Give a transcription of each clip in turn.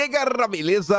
aí, galera, beleza?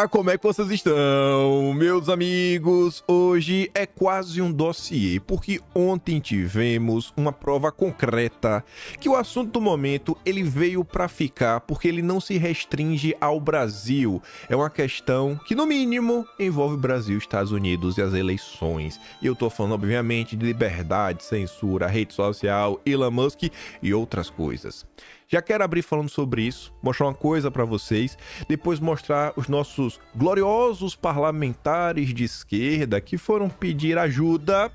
Como é que vocês estão, meus amigos? Hoje é quase um dossiê, porque ontem tivemos uma prova concreta que o assunto do momento ele veio para ficar, porque ele não se restringe ao Brasil. É uma questão que, no mínimo, envolve o Brasil, Estados Unidos e as eleições. E eu tô falando, obviamente, de liberdade, censura, rede social, Elon Musk e outras coisas. Já quero abrir falando sobre isso, mostrar uma coisa para vocês, depois mostrar os nossos gloriosos parlamentares de esquerda que foram pedir ajuda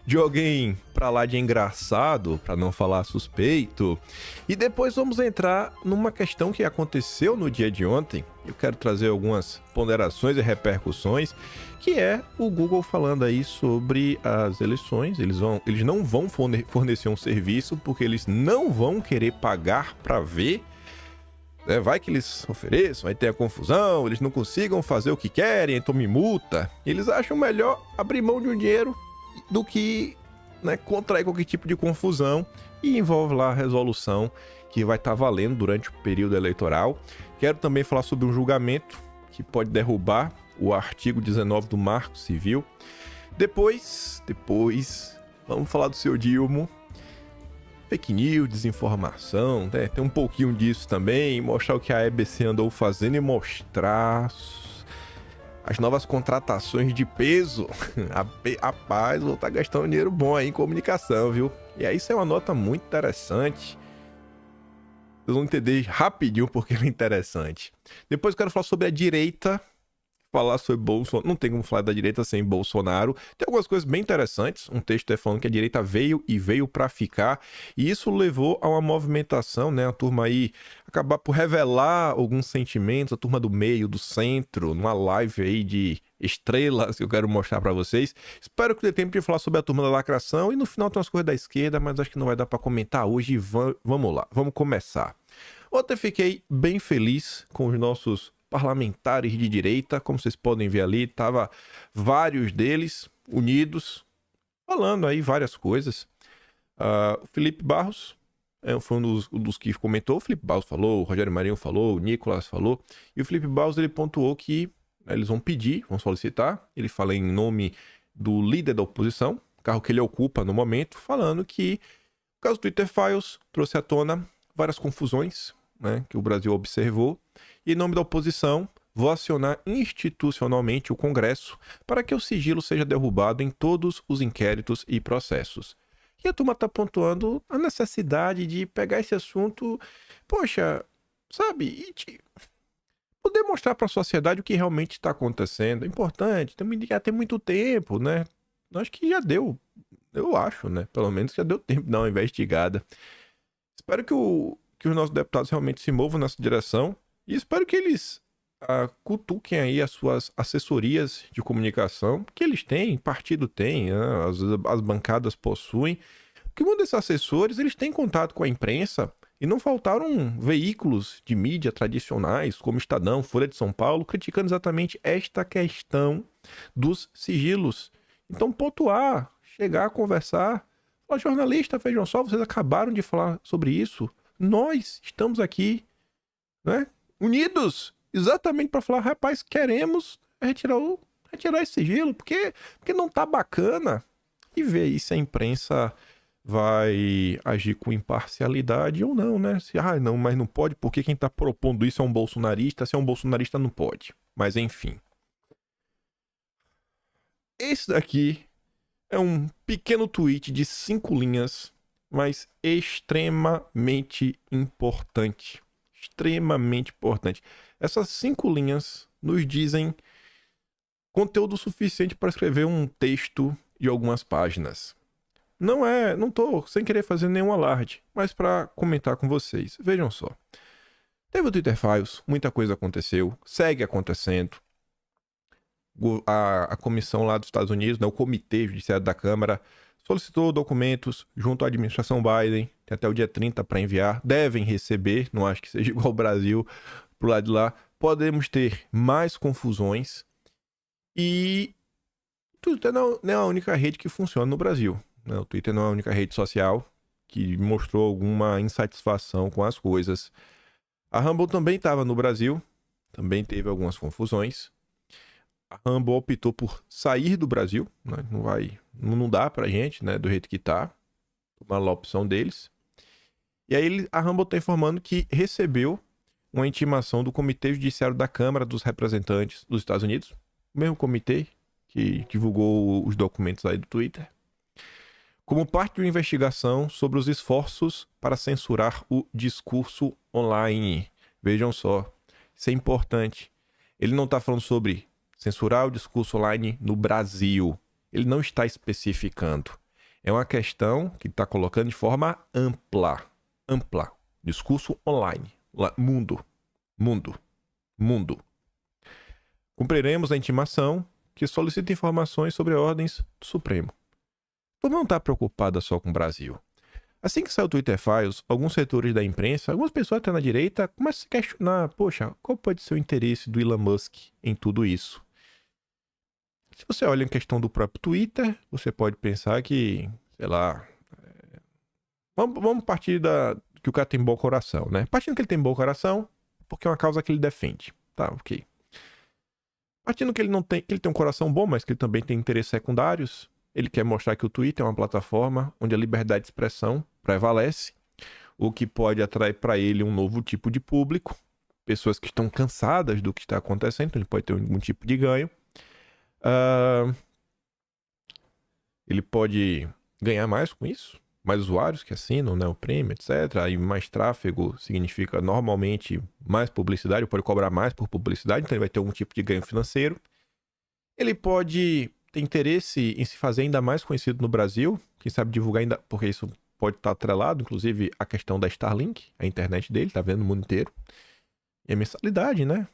de alguém pra lá de engraçado, para não falar suspeito. E depois vamos entrar numa questão que aconteceu no dia de ontem. Eu quero trazer algumas ponderações e repercussões, que é o Google falando aí sobre as eleições. Eles não vão fornecer um serviço porque eles não vão querer pagar para ver. Vai que eles ofereçam, vai ter a confusão, eles não consigam fazer o que querem, então me multa. Eles acham melhor abrir mão de um dinheiro do que contrair qualquer tipo de confusão, e envolve lá a resolução que vai estar valendo durante o período eleitoral. Quero também falar sobre um julgamento que pode derrubar o artigo 19 do Marco Civil. Depois, vamos falar do seu Dilma. Fake news, desinformação, tem um pouquinho disso também, mostrar o que a EBC andou fazendo e mostrar as novas contratações de peso. Rapaz, vou estar gastando dinheiro bom aí em comunicação, viu? E aí isso é uma nota muito interessante. Vocês vão entender rapidinho porque é interessante. Depois eu quero falar sobre a direita, falar sobre Bolsonaro. Não tem como falar da direita sem Bolsonaro. Tem algumas coisas bem interessantes. Um texto falando que a direita veio para ficar. E isso levou a uma movimentação, A turma aí acabar por revelar alguns sentimentos. A turma do meio, do centro, numa live aí de estrelas que eu quero mostrar para vocês. Espero que dê tempo de falar sobre a turma da lacração. E no final tem umas coisas da esquerda, mas acho que não vai dar para comentar hoje. Vamos lá, vamos começar. Ontem fiquei bem feliz com os nossos parlamentares de direita, como vocês podem ver ali, tava vários deles unidos, falando aí várias coisas. O Felipe Barros foi um dos que comentou. O Felipe Barros falou, o Rogério Marinho falou, o Nicolas falou, e o Felipe Barros ele pontuou que eles vão pedir, vão solicitar, ele fala em nome do líder da oposição, cargo que ele ocupa no momento, falando que o caso do Twitter Files trouxe à tona várias confusões, que o Brasil observou. E em nome da oposição, vou acionar institucionalmente o Congresso para que o sigilo seja derrubado em todos os inquéritos e processos. E a turma está pontuando a necessidade de pegar esse assunto, e poder mostrar para a sociedade o que realmente está acontecendo. É importante, também já tem muito tempo, Acho que já deu, eu acho, pelo menos já deu tempo de dar uma investigada. Espero que os nossos deputados realmente se movam nessa direção. E espero que eles cutuquem aí as suas assessorias de comunicação, que eles têm, partido tem, as bancadas possuem. Porque um desses assessores, eles têm contato com a imprensa e não faltaram veículos de mídia tradicionais, como Estadão, Folha de São Paulo, criticando exatamente esta questão dos sigilos. Então, pontuar, chegar a conversar. Falar, jornalista, vejam só, vocês acabaram de falar sobre isso. Nós estamos aqui, unidos, exatamente para falar, rapaz, queremos retirar esse sigilo, porque não tá bacana. E ver aí se a imprensa vai agir com imparcialidade ou não, Se, não, mas não pode, porque quem tá propondo isso é um bolsonarista, se é um bolsonarista não pode. Mas enfim. Esse daqui é um pequeno tweet de 5 linhas, mas extremamente importante. Extremamente importante. Essas 5 linhas nos dizem conteúdo suficiente para escrever um texto de algumas páginas. Não tô sem querer fazer nenhum alarde, mas para comentar com vocês. Vejam só. Teve o Twitter Files, muita coisa aconteceu, segue acontecendo. A comissão lá dos Estados Unidos, o Comitê Judiciário da Câmara, solicitou documentos junto à administração Biden, tem até o dia 30 para enviar, devem receber, não acho que seja igual ao Brasil, pro lado de lá. Podemos ter mais confusões e o Twitter não é a única rede que funciona no Brasil. O Twitter não é a única rede social que mostrou alguma insatisfação com as coisas. A Rumble também estava no Brasil, também teve algumas confusões. A Rumble optou por sair do Brasil, né? Não dá pra gente, né, do jeito que tá, tomar a opção deles. E aí a Rumble tá informando que recebeu uma intimação do Comitê Judiciário da Câmara dos Representantes dos Estados Unidos, o mesmo comitê que divulgou os documentos aí do Twitter, como parte de uma investigação sobre os esforços para censurar o discurso online. Vejam só, isso é importante. Ele não está falando sobre censurar o discurso online no Brasil. Ele não está especificando. É uma questão que está colocando de forma ampla. Ampla. Discurso online. Mundo. Cumpriremos a intimação que solicita informações sobre ordens do Supremo. Tu não está preocupada só com o Brasil. Assim que saiu o Twitter Files, alguns setores da imprensa, algumas pessoas até na direita, começam a se questionar, poxa, qual pode ser o interesse do Elon Musk em tudo isso? Se você olha em questão do próprio Twitter, você pode pensar que, sei lá... Vamos partir que o cara tem bom coração, né? Partindo que ele tem bom coração, porque é uma causa que ele defende. Tá, ok. Partindo que ele tem um coração bom, mas que ele também tem interesses secundários, ele quer mostrar que o Twitter é uma plataforma onde a liberdade de expressão prevalece, o que pode atrair para ele um novo tipo de público, pessoas que estão cansadas do que está acontecendo, então ele pode ter algum tipo de ganho. Ele pode ganhar mais com isso, mais usuários que assinam, né, o prêmio, etc. Aí mais tráfego significa normalmente mais publicidade, ele pode cobrar mais por publicidade, então ele vai ter algum tipo de ganho financeiro. Ele pode ter interesse em se fazer ainda mais conhecido no Brasil, quem sabe divulgar ainda, porque isso pode estar atrelado, inclusive a questão da Starlink, a internet dele, tá vendo no mundo inteiro. E a mensalidade, né?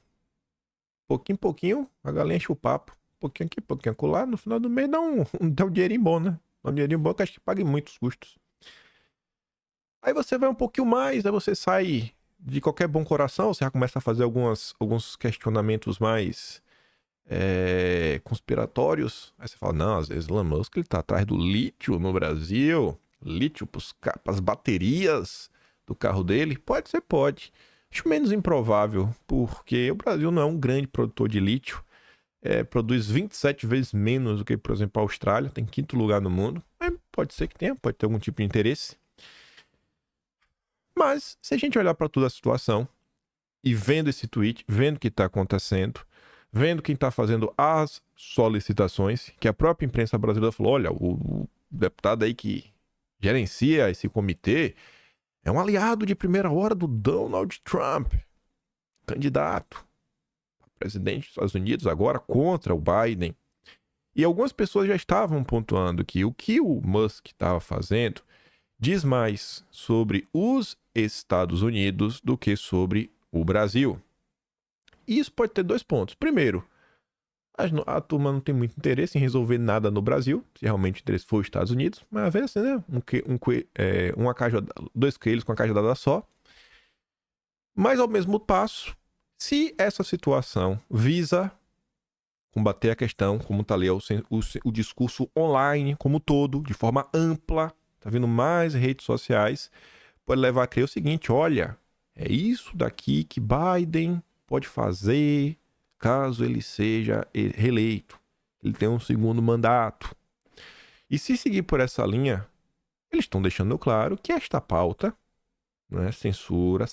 Pouquinho em pouquinho, a galinha enche o papo. Pouquinho aqui, pouquinho acolá, no final do mês dá um dinheirinho bom, né? Um dinheirinho bom que acho que pague muitos custos. Aí você vai um pouquinho mais, aí você sai de qualquer bom coração, você já começa a fazer alguns questionamentos mais conspiratórios. Aí você fala, não, às vezes Elon Musk ele tá atrás do lítio no Brasil, lítio para as baterias do carro dele. Pode ser, pode. Acho menos improvável, porque o Brasil não é um grande produtor de lítio. Produz 27 vezes menos do que, por exemplo, a Austrália, tem quinto lugar no mundo. Pode ser que tenha, pode ter algum tipo de interesse. Mas, se a gente olhar para toda a situação e vendo esse tweet, vendo o que está acontecendo, vendo quem está fazendo as solicitações, que a própria imprensa brasileira falou, olha, o deputado aí que gerencia esse comitê é um aliado de primeira hora do Donald Trump, candidato presidente dos Estados Unidos, agora contra o Biden. E algumas pessoas já estavam pontuando que o Musk estava fazendo diz mais sobre os Estados Unidos do que sobre o Brasil. E isso pode ter dois pontos. Primeiro, a turma não tem muito interesse em resolver nada no Brasil, se realmente o interesse for os Estados Unidos, mas às vezes, né, dois coelhos com a cajadada só. Mas ao mesmo passo, se essa situação visa combater a questão, como está ali, o discurso online como todo, de forma ampla, está vindo mais redes sociais, pode levar a crer o seguinte, olha, é isso daqui que Biden pode fazer caso ele seja reeleito. Ele tem um segundo mandato. E se seguir por essa linha, eles estão deixando claro que esta pauta, né, censura,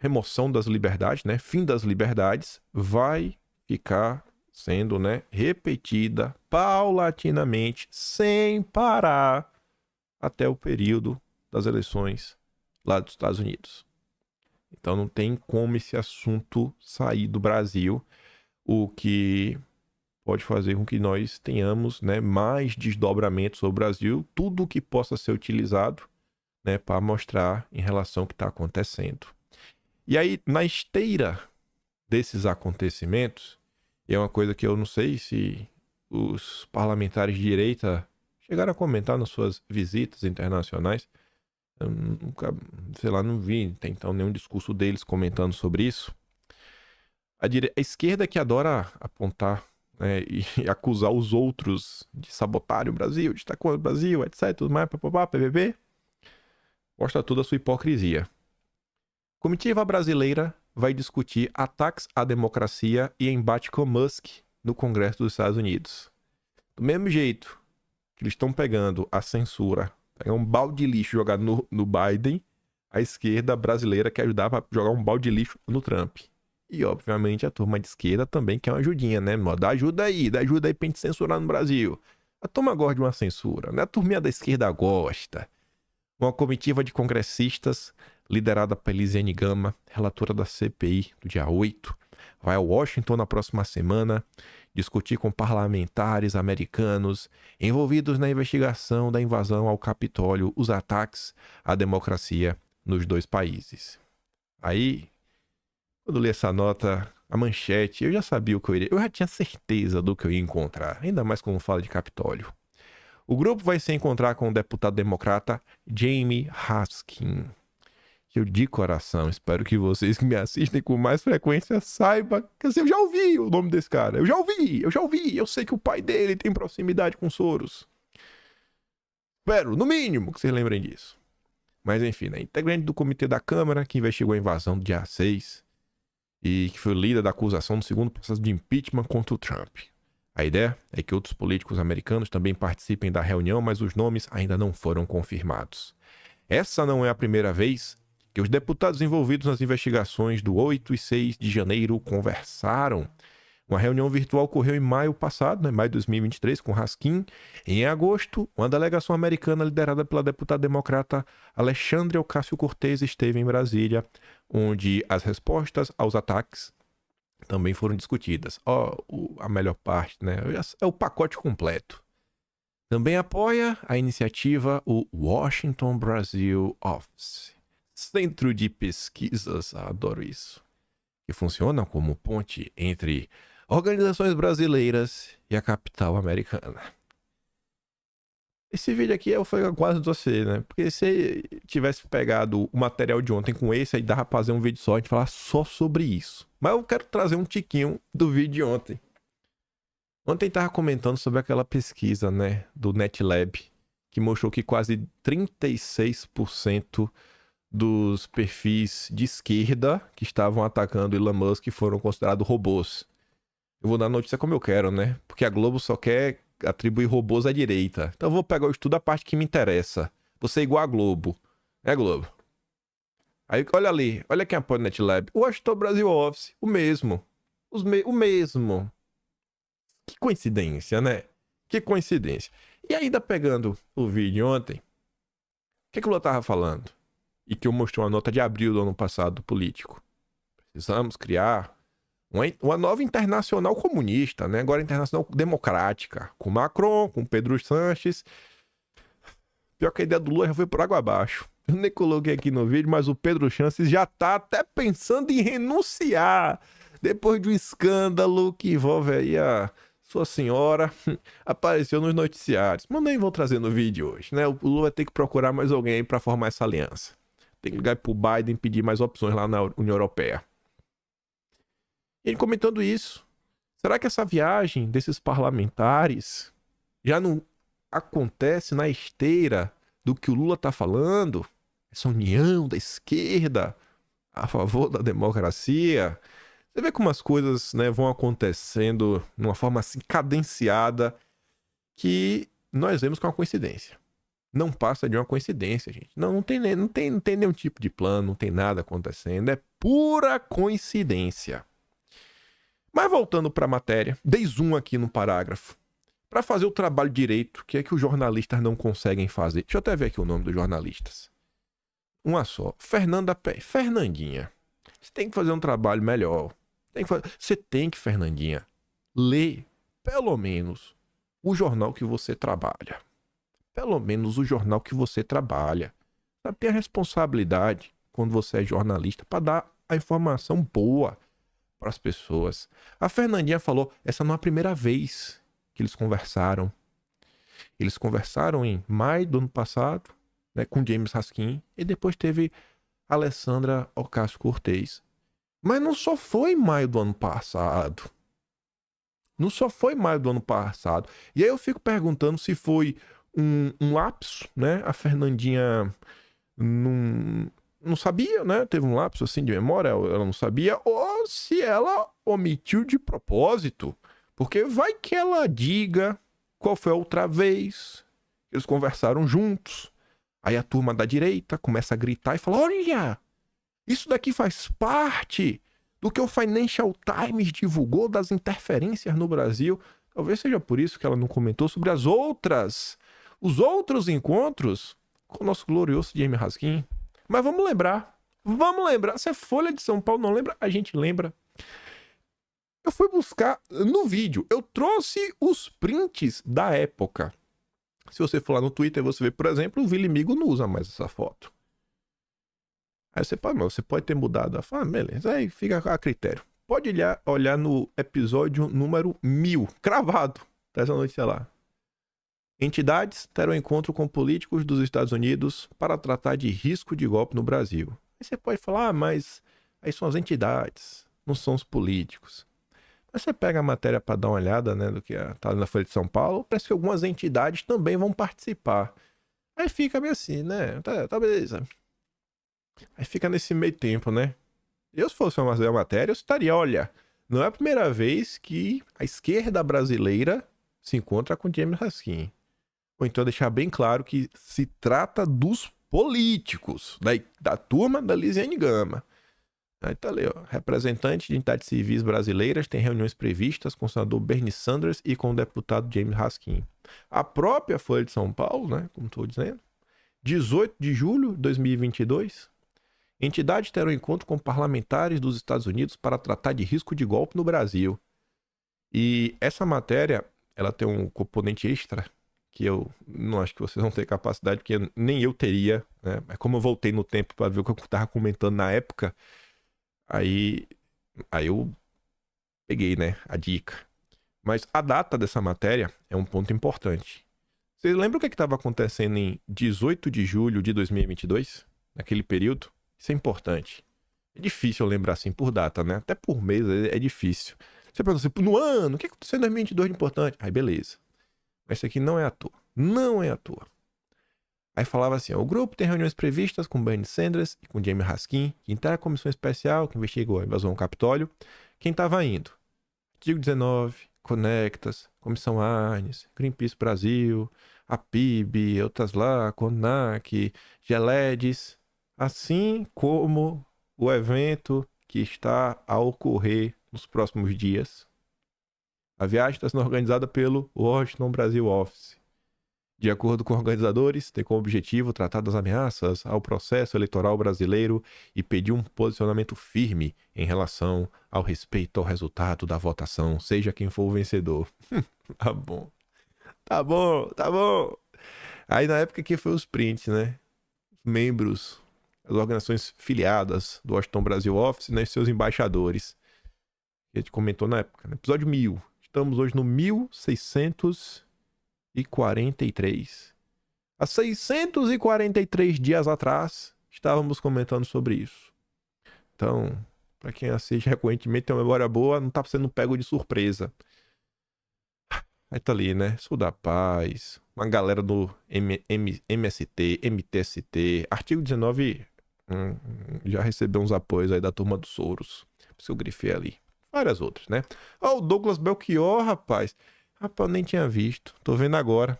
remoção das liberdades, né, fim das liberdades, vai ficar sendo, né, repetida paulatinamente, sem parar, até o período das eleições lá dos Estados Unidos. Então não tem como esse assunto sair do Brasil, o que pode fazer com que nós tenhamos, né, mais desdobramentos sobre o Brasil, tudo que possa ser utilizado, né, para mostrar em relação ao que está acontecendo. E aí, na esteira desses acontecimentos, é uma coisa que eu não sei se os parlamentares de direita chegaram a comentar nas suas visitas internacionais. Eu nunca, sei lá, não vi até então nenhum discurso deles comentando sobre isso. A esquerda que adora apontar, né, e acusar os outros de sabotarem o Brasil, de estar contra o Brasil, etc, tudo mais, papapá, PBB, mostra toda a sua hipocrisia. Comitiva brasileira vai discutir ataques à democracia e embate com Musk no Congresso dos Estados Unidos. Do mesmo jeito que eles estão pegando a censura, pegar um balde de lixo e jogar no Biden, a esquerda brasileira quer ajudar para jogar um balde de lixo no Trump. E, obviamente, a turma de esquerda também quer uma ajudinha, né? Dá ajuda aí pra gente censurar no Brasil. A turma gosta de uma censura, né? A turminha da esquerda gosta. Uma comitiva de congressistas, liderada por Elisiane Gama, relatora da CPI do dia 8, vai a Washington na próxima semana discutir com parlamentares americanos envolvidos na investigação da invasão ao Capitólio, os ataques à democracia nos dois países. Aí, quando li essa nota, a manchete, eu já sabia o que eu já tinha certeza do que eu ia encontrar, ainda mais quando fala de Capitólio. O grupo vai se encontrar com o deputado democrata Jamie Raskin. Que eu de coração espero que vocês que me assistem com mais frequência saibam que eu já ouvi o nome desse cara. Eu já ouvi. Eu sei que o pai dele tem proximidade com Soros. Espero, no mínimo, que vocês lembrem disso. Mas enfim, né? Integrante do comitê da Câmara que investigou a invasão do dia 6 e que foi líder da acusação do segundo processo de impeachment contra o Trump. A ideia é que outros políticos americanos também participem da reunião, mas os nomes ainda não foram confirmados. Essa não é a primeira vez que os deputados envolvidos nas investigações do 8 e 6 de janeiro conversaram. Uma reunião virtual ocorreu em maio passado, né, maio de 2023, com Raskin. Em agosto, uma delegação americana liderada pela deputada democrata Alexandria Ocasio-Cortez esteve em Brasília, onde as respostas aos ataques também foram discutidas. A melhor parte, né? É o pacote completo. Também apoia a iniciativa o Washington Brasil Office, Centro de Pesquisas, adoro isso, que funciona como ponte entre organizações brasileiras e a capital americana. Esse vídeo aqui foi quase você, né? Porque se tivesse pegado o material de ontem com esse, aí dava pra fazer um vídeo só, a gente falar só sobre isso. Mas eu quero trazer um tiquinho do vídeo de ontem. Ontem tava comentando sobre aquela pesquisa, né, do NetLab, que mostrou que quase 36% dos perfis de esquerda que estavam atacando Elon Musk foram considerados robôs. Eu vou dar a notícia como eu quero, né? Porque a Globo só quer atribuir robôs à direita. Então eu vou pegar o estudo da parte que me interessa. Você é igual a Globo. É Globo. Aí olha ali, olha quem apoia o NetLab. O Washington Brasil Office, o mesmo. O mesmo. Que coincidência, né? Que coincidência. E ainda pegando o vídeo ontem, o que o Lula tava falando? E que eu mostrei uma nota de abril do ano passado do Político. Precisamos criar uma nova internacional comunista, né? Agora internacional democrática. Com Macron, com Pedro Sanches. Pior que a ideia do Lula já foi por água abaixo. Eu nem coloquei aqui no vídeo, mas o Pedro Sanches já tá até pensando em renunciar. Depois de um escândalo que envolve aí a sua senhora, apareceu nos noticiários. Mas nem vou trazer no vídeo hoje, né? O Lula vai ter que procurar mais alguém para formar essa aliança. Tem que ligar pro Biden e pedir mais opções lá na União Europeia. E ele comentando isso, será que essa viagem desses parlamentares já não acontece na esteira do que o Lula tá falando? Essa união da esquerda a favor da democracia? Você vê como as coisas, né, vão acontecendo de uma forma assim cadenciada que nós vemos que é uma coincidência. Não passa de uma coincidência, gente. Não tem nenhum tipo de plano, não tem nada acontecendo. É pura coincidência. Mas voltando para a matéria, dei zoom aqui no parágrafo. Para fazer o trabalho direito, que é que os jornalistas não conseguem fazer. Deixa eu até ver aqui o nome dos jornalistas. Uma só. Fernandinha. Você tem que fazer um trabalho melhor. Você tem que, Fernandinha, ler pelo menos o jornal que você trabalha. Pelo menos o jornal que você trabalha. Sabe, tem a responsabilidade, quando você é jornalista, para dar a informação boa para as pessoas. A Fernandinha falou, essa não é a primeira vez que eles conversaram. Eles conversaram em maio do ano passado, né, com James Raskin, e depois teve Alexandria Ocasio-Cortez. Mas não só foi em maio do ano passado. Não só foi em maio do ano passado. E aí eu fico perguntando se foi um lapso, né? A Fernandinha não não sabia, né? Teve um lapso assim de memória, ela não sabia, ou se ela omitiu de propósito. Porque vai que ela diga qual foi a outra vez que eles conversaram juntos. Aí a turma da direita começa a gritar e fala: olha, isso daqui faz parte do que o Financial Times divulgou das interferências no Brasil. Talvez seja por isso que ela não comentou sobre os outros encontros com o nosso glorioso Jaime Raskin. Mas vamos lembrar. Se a Folha de São Paulo não lembra, a gente lembra. Eu fui buscar no vídeo. Eu trouxe os prints da época. Se você for lá no Twitter, você vê, por exemplo, o Vili Migo não usa mais essa foto. Aí você pode ter mudado. Beleza, aí fica a critério. Pode olhar no episódio número 1000, cravado. Tá essa notícia lá. Entidades terão encontro com políticos dos Estados Unidos para tratar de risco de golpe no Brasil. Aí você pode falar, mas aí são as entidades, não são os políticos. Mas você pega a matéria para dar uma olhada, né, do que tá na Folha de São Paulo, parece que algumas entidades também vão participar. Aí fica meio assim, né? Tá beleza. Aí fica nesse meio tempo, né? Eu, se fosse fazer a matéria, eu estaria, olha, não é a primeira vez que a esquerda brasileira se encontra com Jaime Raskin. Ou então deixar bem claro que se trata dos políticos, da turma da Lisiane Gama. Aí tá ali, ó. Representantes de entidades civis brasileiras têm reuniões previstas com o senador Bernie Sanders e com o deputado Jaime Raskin. A própria Folha de São Paulo, né, como estou dizendo, 18 de julho de 2022, entidades terão encontro com parlamentares dos Estados Unidos para tratar de risco de golpe no Brasil. E essa matéria, ela tem um componente extra que eu não acho que vocês vão ter capacidade, porque nem eu teria, né? Mas como eu voltei no tempo para ver o que eu estava comentando na época, aí eu peguei, né, a dica. Mas a data dessa matéria é um ponto importante. Vocês lembram o que estava acontecendo em 18 de julho de 2022? Naquele período? Isso é importante. É difícil eu lembrar assim por data, né? Até por mês é difícil. Você pergunta assim, no ano, o que aconteceu em 2022 de importante? Aí beleza. Mas isso aqui não é à toa. Não é à toa. Aí falava assim, ó, o grupo tem reuniões previstas com Bernie Sanders e com Jaime Raskin, que integra a comissão especial que investigou a invasão ao Capitólio. Quem estava indo? Artigo 19, Conectas, Comissão Arnes, Greenpeace Brasil, a PIB, outras lá, CONAC, Geledes, assim como o evento que está a ocorrer nos próximos dias. A viagem está sendo organizada pelo Washington Brasil Office. De acordo com organizadores, tem como objetivo tratar das ameaças ao processo eleitoral brasileiro e pedir um posicionamento firme em relação ao respeito ao resultado da votação, seja quem for o vencedor. Tá bom. Tá bom, tá bom. Aí na época que foi os prints, né? Membros, as organizações filiadas do Washington Brasil Office, né? E seus embaixadores. A gente comentou na época, no episódio 1000. Estamos hoje no 1643. Há 643 dias atrás, estávamos comentando sobre isso. Então, para quem assiste recorrentemente, tem uma memória boa, não tá sendo pego de surpresa. Aí tá ali, né? Sul da Paz, uma galera do MST, MTST, artigo 19, já recebeu uns apoios aí da turma do Soros. Por isso eu grifei ali. Várias outras, né? Ó, o Douglas Belchior, rapaz. Rapaz, eu nem tinha visto. Tô vendo agora,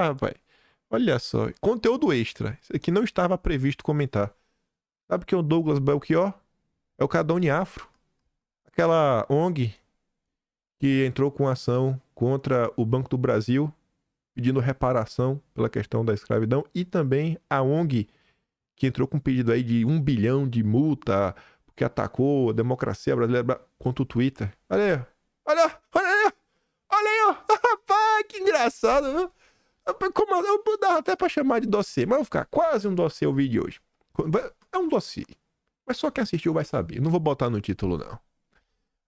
rapaz. Olha só. Conteúdo extra. Isso aqui não estava previsto comentar. Sabe quem é o Douglas Belchior? É o cara da Uniafro. Aquela ONG que entrou com ação contra o Banco do Brasil, pedindo reparação pela questão da escravidão. E também a ONG que entrou com um pedido aí de 1 bilhão de multa, porque atacou a democracia brasileira contra o Twitter. Olha aí, olha aí, ó. Rapaz, que engraçado, viu? Como eu dava até pra chamar de dossiê, mas vai ficar quase um dossiê o vídeo de hoje. É um dossiê, mas só quem assistiu vai saber. Não vou botar no título, não.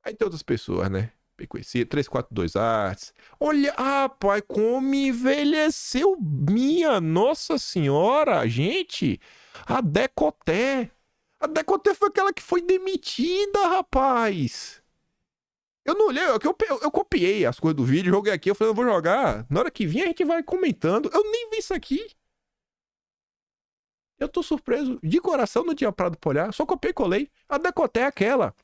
Aí tem outras pessoas, né? Bem conhecido, 342 Artes. Olha, rapaz, como envelheceu, minha Nossa Senhora, gente. A Decoté. A Decoté foi aquela que foi demitida, rapaz. Eu não olhei, eu copiei as coisas do vídeo, joguei aqui, eu falei, eu vou jogar. Na hora que vir a gente vai comentando. Eu nem vi isso aqui. Eu tô surpreso. De coração não tinha parado pra olhar. Só copiei e colei. A Decoté é aquela.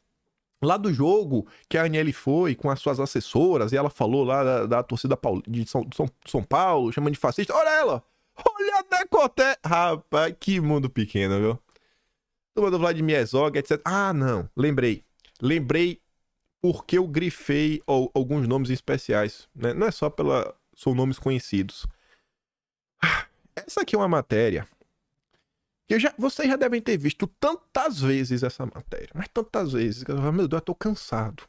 Lá do jogo que a Aniele foi com as suas assessoras e ela falou lá da torcida de São Paulo, chamando de fascista. Olha ela! Olha a Decoté! Rapaz, que mundo pequeno, viu? Turma do Vladimir Herzog, etc. Ah, não. Lembrei. Lembrei porque eu grifei alguns nomes especiais. Né? Não é só pela... São nomes conhecidos. Essa aqui é uma matéria que vocês já devem ter visto tantas vezes essa matéria. Mas tantas vezes. Que eu falo, meu Deus, eu tô cansado.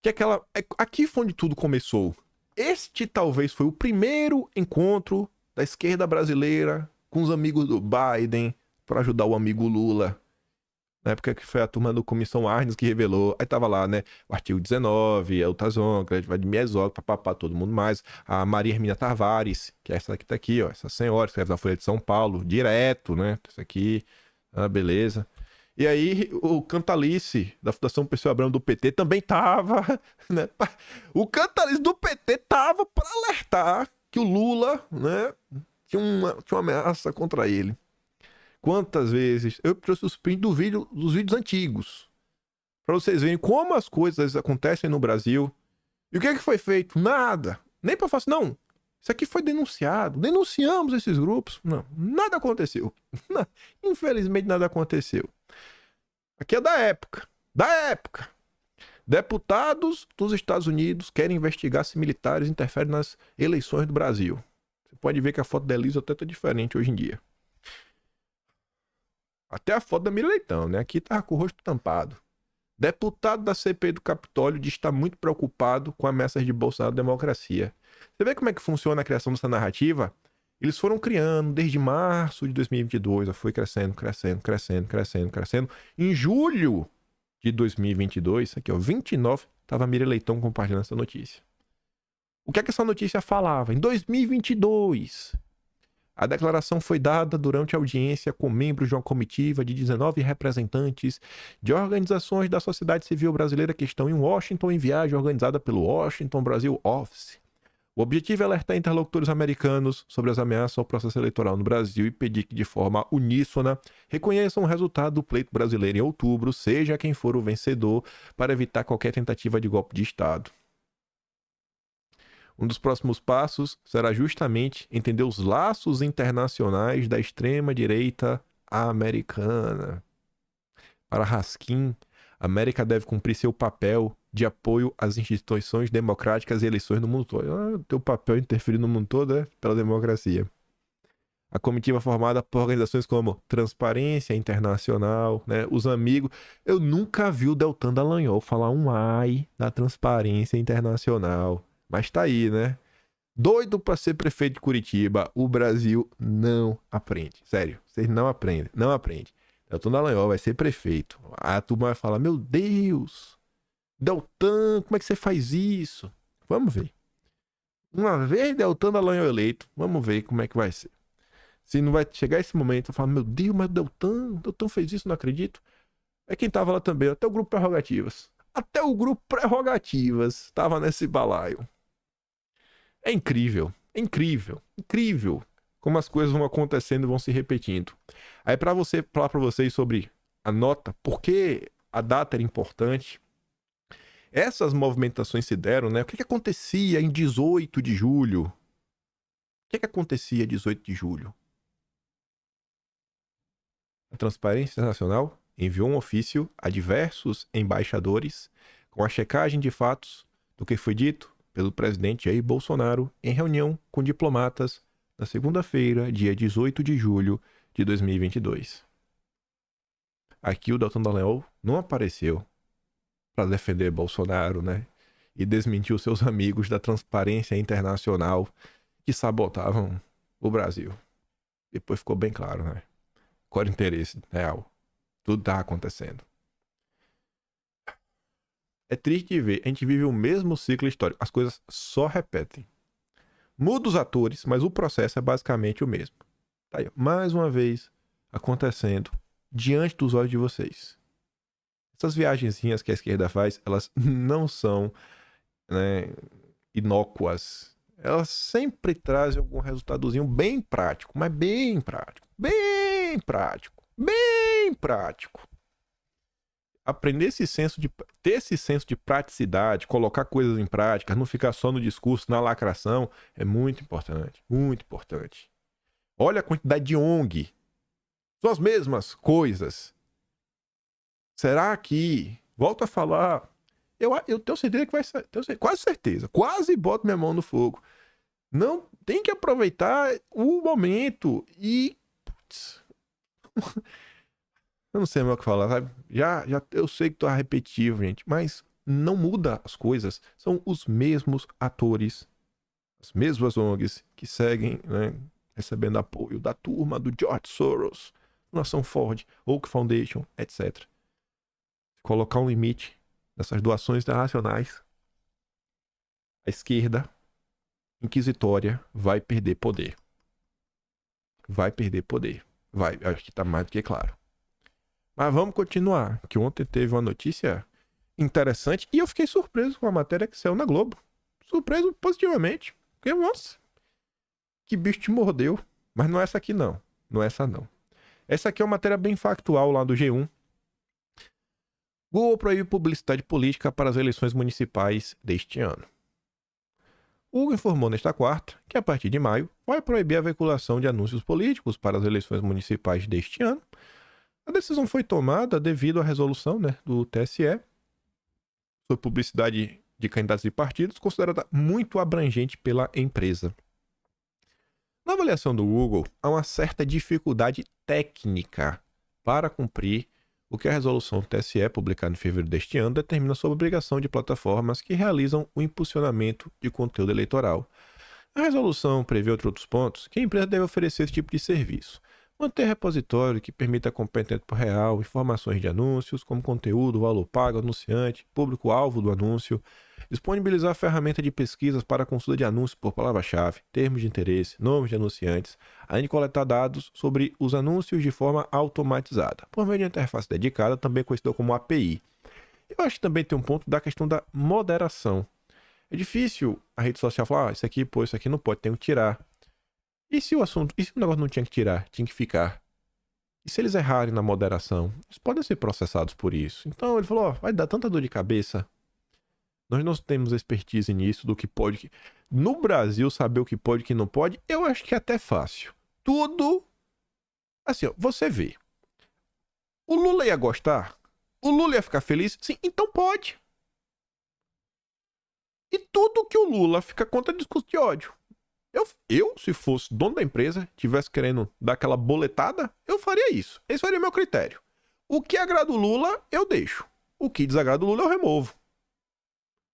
Que aquela... Aqui foi onde tudo começou. Este talvez foi o primeiro encontro da esquerda brasileira com os amigos do Biden para ajudar o amigo Lula. Na época que foi a turma do Comissão Arnes que revelou. Aí tava lá, né? O artigo 19, o Tazon, Vladimir Herzog, papapá, todo mundo mais. A Maria Hermínia Tavares, que é essa que tá aqui, ó. Essa senhora, escreve na Folha de São Paulo, direto, né? Isso aqui, beleza. E aí, o Cantalice, da Fundação Perseu Abramo do PT, também tava, né? O Cantalice do PT tava para alertar que o Lula, né? Tinha uma ameaça contra ele. Quantas vezes eu trouxe os prints dos vídeos antigos para vocês verem como as coisas acontecem no Brasil. E o que é que foi feito? Nada. Nem para falar assim, não, isso aqui foi denunciado. Denunciamos esses grupos. Não, nada aconteceu. Infelizmente nada aconteceu. Aqui é da época. Da época. Deputados dos Estados Unidos querem investigar se militares interferem nas eleições do Brasil. Você pode ver que a foto da Elisa até tá diferente hoje em dia. Até a foto da Miriam Leitão, né? Aqui tá com o rosto tampado. Deputado da CPI do Capitólio diz que está muito preocupado com ameaças de Bolsonaro à democracia. Você vê como é que funciona a criação dessa narrativa? Eles foram criando desde março de 2022, foi crescendo. Em julho de 2022, aqui ó, 29, tava a Miriam Leitão compartilhando essa notícia. O que é que essa notícia falava? Em 2022... A declaração foi dada durante a audiência com membros de uma comitiva de 19 representantes de organizações da sociedade civil brasileira que estão em Washington em viagem organizada pelo Washington Brasil Office. O objetivo é alertar interlocutores americanos sobre as ameaças ao processo eleitoral no Brasil e pedir que, de forma uníssona, reconheçam o resultado do pleito brasileiro em outubro, seja quem for o vencedor, para evitar qualquer tentativa de golpe de Estado. Um dos próximos passos será justamente entender os laços internacionais da extrema-direita americana. Para Raskin, a América deve cumprir seu papel de apoio às instituições democráticas e eleições no mundo todo. Teu papel é interferir no mundo todo é pela democracia. A comitiva formada por organizações como Transparência Internacional, né, os amigos... Eu nunca vi o Deltan Dallagnol falar um ai da Transparência Internacional. Mas tá aí, né? Doido pra ser prefeito de Curitiba. O Brasil não aprende. Sério, vocês não aprendem. Não aprende. Deltan Dallagnol vai ser prefeito. A turma vai falar, meu Deus, Deltan, como é que você faz isso? Vamos ver. Uma vez Deltan Dallagnol eleito, vamos ver como é que vai ser. Se não vai chegar esse momento, eu falo, meu Deus, mas Deltan fez isso, não acredito. É quem tava lá também, até o grupo Prerrogativas. Até o grupo Prerrogativas tava nesse balaio. É incrível, incrível como as coisas vão acontecendo e vão se repetindo. Aí para falar para vocês sobre a nota, por que a data era importante, essas movimentações se deram, né? O que acontecia em 18 de julho? O que acontecia em 18 de julho? A Transparência Nacional enviou um ofício a diversos embaixadores com a checagem de fatos do que foi dito pelo presidente Jair Bolsonaro em reunião com diplomatas na segunda-feira, dia 18 de julho de 2022. Aqui o Deltan Dallagnol não apareceu para defender Bolsonaro, né? E desmentiu seus amigos da Transparência Internacional que sabotavam o Brasil. Depois ficou bem claro, né? Qual era o interesse real? Tudo tá acontecendo. É triste de ver, a gente vive o mesmo ciclo histórico. As coisas só repetem. Muda os atores, mas o processo é basicamente o mesmo. Tá aí, mais uma vez acontecendo diante dos olhos de vocês. Essas viagenzinhas que a esquerda faz, elas não são, né, inócuas. Elas sempre trazem algum resultadozinho bem prático, mas bem prático. Bem bem prático. Bem prático. Aprender ter esse senso de praticidade, colocar coisas em prática, não ficar só no discurso, na lacração, é muito importante. Muito importante. Olha a quantidade de ONG. São as mesmas coisas. Será que... Volto a falar... Eu tenho certeza que vai ser... Quase certeza. Quase boto minha mão no fogo. Não, tem que aproveitar o momento e... Putz, eu não sei mais o que falar, sabe? Eu sei que tô repetitivo, gente, mas não muda as coisas. São os mesmos atores, as mesmas ONGs que seguem, né, recebendo apoio da turma do George Soros, Nação Ford, Oak Foundation, etc. Colocar um limite nessas doações internacionais, a esquerda inquisitória vai perder poder. Vai perder poder. Vai, acho que tá mais do que claro. Mas vamos continuar, que ontem teve uma notícia interessante e eu fiquei surpreso com a matéria que saiu na Globo. Surpreso positivamente. Porque, nossa, que bicho te mordeu. Mas não é essa aqui não. Não é essa não. Essa aqui é uma matéria bem factual lá do G1. Google proíbe publicidade política para as eleições municipais deste ano. O Google informou nesta quarta que a partir de maio vai proibir a veiculação de anúncios políticos para as eleições municipais deste ano. A decisão foi tomada devido à resolução, né, do TSE sobre publicidade de candidatos e partidos, considerada muito abrangente pela empresa. Na avaliação do Google, há uma certa dificuldade técnica para cumprir o que a resolução do TSE, publicada em fevereiro deste ano, determina sobre a obrigação de plataformas que realizam o impulsionamento de conteúdo eleitoral. A resolução prevê, entre outros pontos, que a empresa deve oferecer esse tipo de serviço. Manter repositório que permita acompanhar em tempo real informações de anúncios, como conteúdo, valor pago, anunciante, público-alvo do anúncio, disponibilizar ferramenta de pesquisas para consulta de anúncios por palavra-chave, termos de interesse, nomes de anunciantes, além de coletar dados sobre os anúncios de forma automatizada, por meio de interface dedicada, também conhecida como API. Eu acho que também tem um ponto da questão da moderação. É difícil a rede social falar, isso aqui não pode, tem que tirar. E se o negócio não tinha que tirar, tinha que ficar? E se eles errarem na moderação? Eles podem ser processados por isso. Então ele falou, vai dar tanta dor de cabeça. Nós não temos expertise nisso, do que pode... No Brasil, saber o que pode e o que não pode, eu acho que é até fácil. Tudo... Assim, ó, você vê. O Lula ia gostar? O Lula ia ficar feliz? Sim, então pode. E tudo que o Lula fica contra discurso de ódio. Eu, se fosse dono da empresa, tivesse querendo dar aquela boletada, eu faria isso. Esse seria o meu critério. O que agrada o Lula, eu deixo. O que desagrada o Lula, eu removo.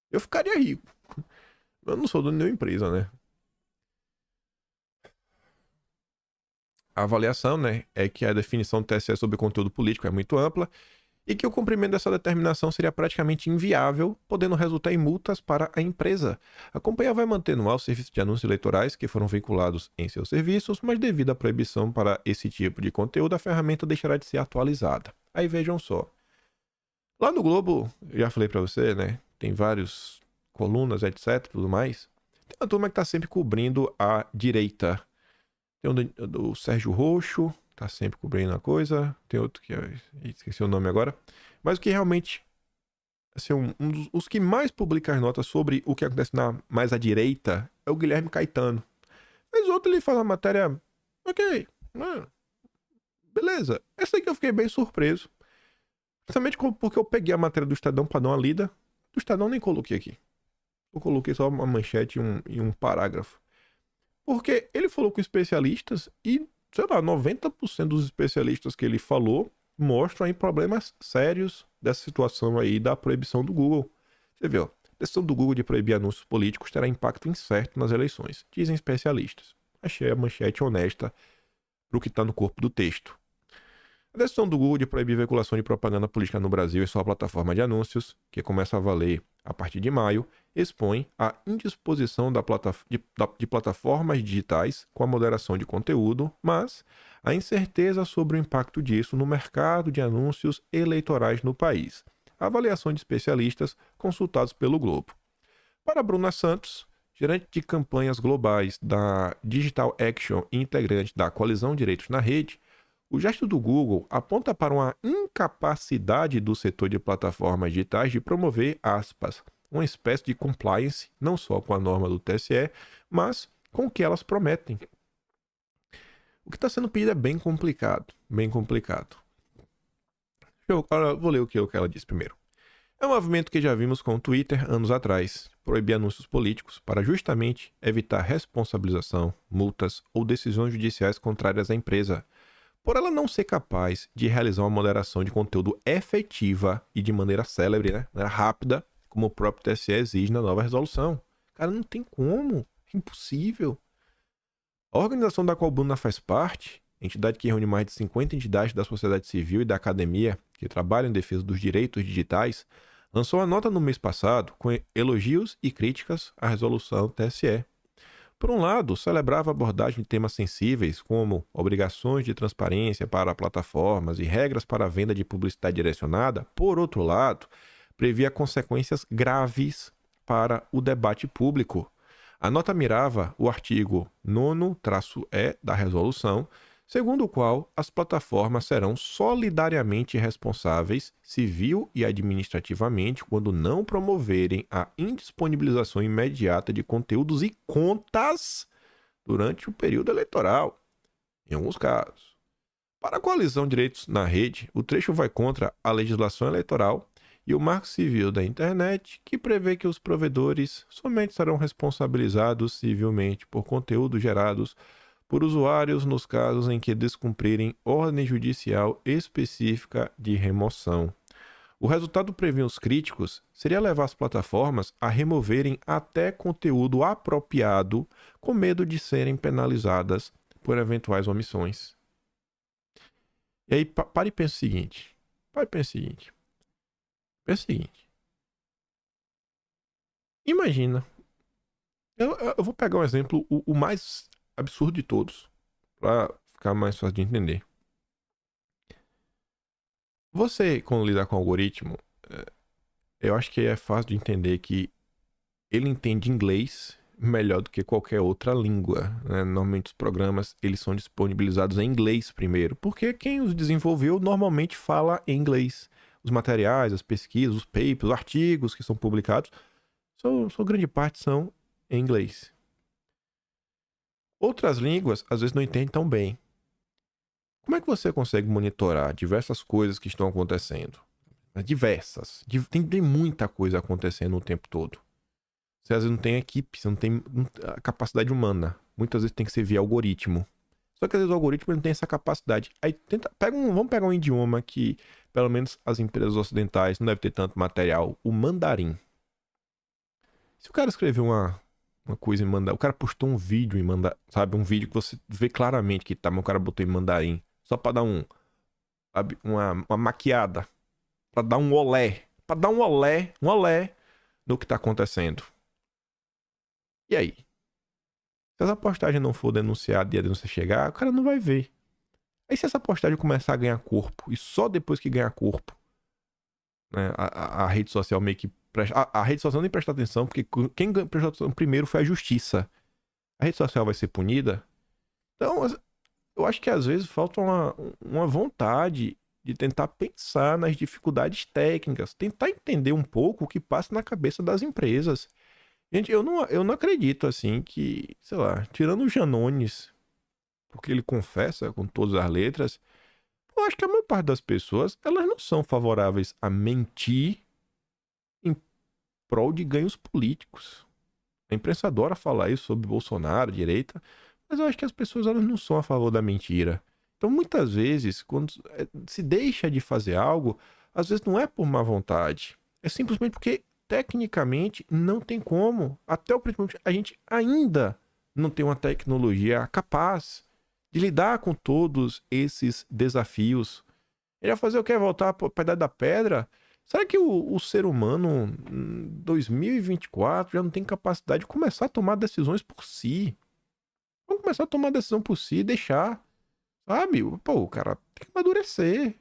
Eu ficaria rico. Eu não sou dono de nenhuma empresa, né? A avaliação, né, é que a definição do TSE sobre conteúdo político é muito ampla e que o cumprimento dessa determinação seria praticamente inviável, podendo resultar em multas para a empresa. A companhia vai manter no ar os serviços de anúncios eleitorais que foram vinculados em seus serviços, mas devido à proibição para esse tipo de conteúdo, a ferramenta deixará de ser atualizada. Aí vejam só. Lá no Globo, eu já falei para você, né, tem vários colunas, etc, tudo mais. Tem uma turma que tá sempre cobrindo a direita. Tem um do Sérgio Roxo, tá sempre cobrindo a coisa. Tem outro que esqueci o nome agora. Mas o que realmente, assim, os que mais publica as notas sobre o que acontece mais à direita é o Guilherme Caetano. Mas outro ele faz uma matéria, ok, beleza. Essa aqui eu fiquei bem surpreso. Principalmente porque eu peguei a matéria do Estadão pra dar uma lida. Do Estadão nem coloquei aqui. Eu coloquei só uma manchete e um parágrafo. Porque ele falou com especialistas e, sei lá, 90% dos especialistas que ele falou mostram aí problemas sérios dessa situação aí da proibição do Google. Você vê, ó, a decisão do Google de proibir anúncios políticos terá impacto incerto nas eleições, dizem especialistas. Achei a manchete honesta pro que tá no corpo do texto. A decisão do Google de proibir veiculação de propaganda política no Brasil em sua plataforma de anúncios, que começa a valer a partir de maio, expõe a indisposição de plataformas digitais com a moderação de conteúdo, mas a incerteza sobre o impacto disso no mercado de anúncios eleitorais no país. A avaliação de especialistas consultados pelo Globo. Para Bruna Santos, gerente de campanhas globais da Digital Action e integrante da Coalizão Direitos na Rede, O gesto do Google aponta para uma incapacidade do setor de plataformas digitais de promover, aspas, uma espécie de compliance, não só com a norma do TSE, mas com o que elas prometem. O que está sendo pedido é bem complicado, bem complicado. Vou ler o que ela disse primeiro. É um movimento que já vimos com o Twitter anos atrás, proibir anúncios políticos para justamente evitar responsabilização, multas ou decisões judiciais contrárias à empresa, por ela não ser capaz de realizar uma moderação de conteúdo efetiva e de maneira célebre, né? Rápida, como o próprio TSE exige na nova resolução. Cara, não tem como, é impossível. A organização da qual Bruna faz parte, entidade que reúne mais de 50 entidades da sociedade civil e da academia que trabalham em defesa dos direitos digitais, lançou uma nota no mês passado com elogios e críticas à resolução TSE. Por um lado, celebrava a abordagem de temas sensíveis como obrigações de transparência para plataformas e regras para a venda de publicidade direcionada. Por outro lado, previa consequências graves para o debate público. A nota mirava o artigo 9-E da resolução, segundo o qual as plataformas serão solidariamente responsáveis, civil e administrativamente, quando não promoverem a indisponibilização imediata de conteúdos e contas durante o período eleitoral, em alguns casos. Para a coalizão Direitos na Rede, o trecho vai contra a legislação eleitoral e o Marco Civil da Internet, que prevê que os provedores somente serão responsabilizados civilmente por conteúdos gerados por usuários nos casos em que descumprirem ordem judicial específica de remoção. O resultado, previam os críticos, seria levar as plataformas a removerem até conteúdo apropriado com medo de serem penalizadas por eventuais omissões. E aí, pare e pense o seguinte. Pensa o seguinte. Imagina. Eu vou pegar um exemplo, o mais absurdo de todos, para ficar mais fácil de entender. Você, quando lidar com algoritmo, eu acho que é fácil de entender que ele entende inglês melhor do que qualquer outra língua, né? Normalmente os programas eles são disponibilizados em inglês primeiro, porque quem os desenvolveu normalmente fala em inglês. Os materiais, as pesquisas, os papers, os artigos que são publicados, sua grande parte são em inglês. Outras línguas às vezes não entendem tão bem. Como é que você consegue monitorar diversas coisas que estão acontecendo? Diversas. Tem muita coisa acontecendo o tempo todo. Você às vezes não tem equipe, você não tem a capacidade humana. Muitas vezes tem que ser via algoritmo. Só que às vezes o algoritmo não tem essa capacidade. Aí vamos pegar um idioma que, pelo menos as empresas ocidentais, não devem ter tanto material. O mandarim. Se o cara escrever uma coisa em mandarim, o cara postou um vídeo em mandarim, sabe? Um vídeo que você vê claramente que tá, mas o cara botou em mandarim. Só pra dar sabe? Uma maquiada. Pra dar um olé. Pra dar um olé no que tá acontecendo. E aí? Se essa postagem não for denunciada e a denúncia chegar, o cara não vai ver. Aí se essa postagem começar a ganhar corpo, e só depois que ganhar corpo, né, a rede social meio que presta... A rede social nem presta atenção, porque quem prestou atenção primeiro foi a justiça. A rede social vai ser punida? Então, eu acho que às vezes falta uma vontade de tentar pensar nas dificuldades técnicas, tentar entender um pouco o que passa na cabeça das empresas. Gente, eu não acredito, assim, que, sei lá, tirando o Janones, porque ele confessa com todas as letras, eu acho que a maior parte das pessoas, elas não são favoráveis a mentir em prol de ganhos políticos. A imprensa adora falar isso sobre Bolsonaro, direita, mas eu acho que as pessoas, elas não são a favor da mentira. Então, muitas vezes, quando se deixa de fazer algo, às vezes não é por má vontade, é simplesmente porque tecnicamente não tem como. Até o presente momento, a gente ainda não tem uma tecnologia capaz de lidar com todos esses desafios. Ele vai fazer o quê? Voltar para a Idade da Pedra? Será que o ser humano, em 2024, já não tem capacidade de começar a tomar decisões por si? Vamos começar a tomar decisão por si e deixar, sabe? Pô, o cara tem que amadurecer. Tem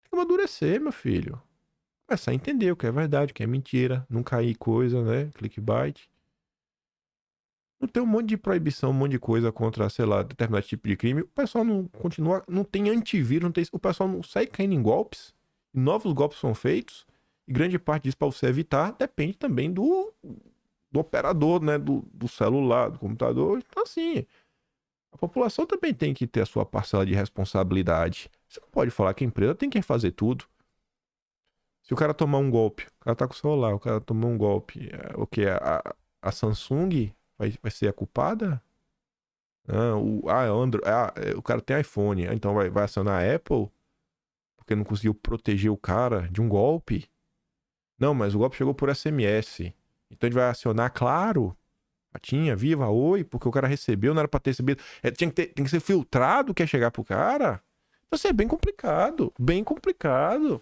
que amadurecer, meu filho. Começar a entender o que é verdade, o que é mentira, não cair coisa, né? Clickbait. Não tem um monte de proibição, um monte de coisa contra, sei lá, determinado tipo de crime. O pessoal não continua, não tem antivírus, não tem, o pessoal não sai caindo em golpes. Novos golpes são feitos. E grande parte disso, para você evitar, depende também do operador, né? Do celular, do computador. Então, assim, a população também tem que ter a sua parcela de responsabilidade. Você não pode falar que a empresa tem que fazer tudo. Se o cara tomar um golpe, o cara tá com o celular, o cara tomou um golpe, o que? A Samsung vai ser a culpada? O cara tem iPhone, então vai acionar a Apple porque não conseguiu proteger o cara de um golpe? Não, mas o golpe chegou por SMS. Então a gente vai acionar, claro. Patinha, viva, oi, porque o cara recebeu, não era pra ter recebido. Tem que ser filtrado, quer chegar pro cara. Então, assim, é bem complicado. Bem complicado.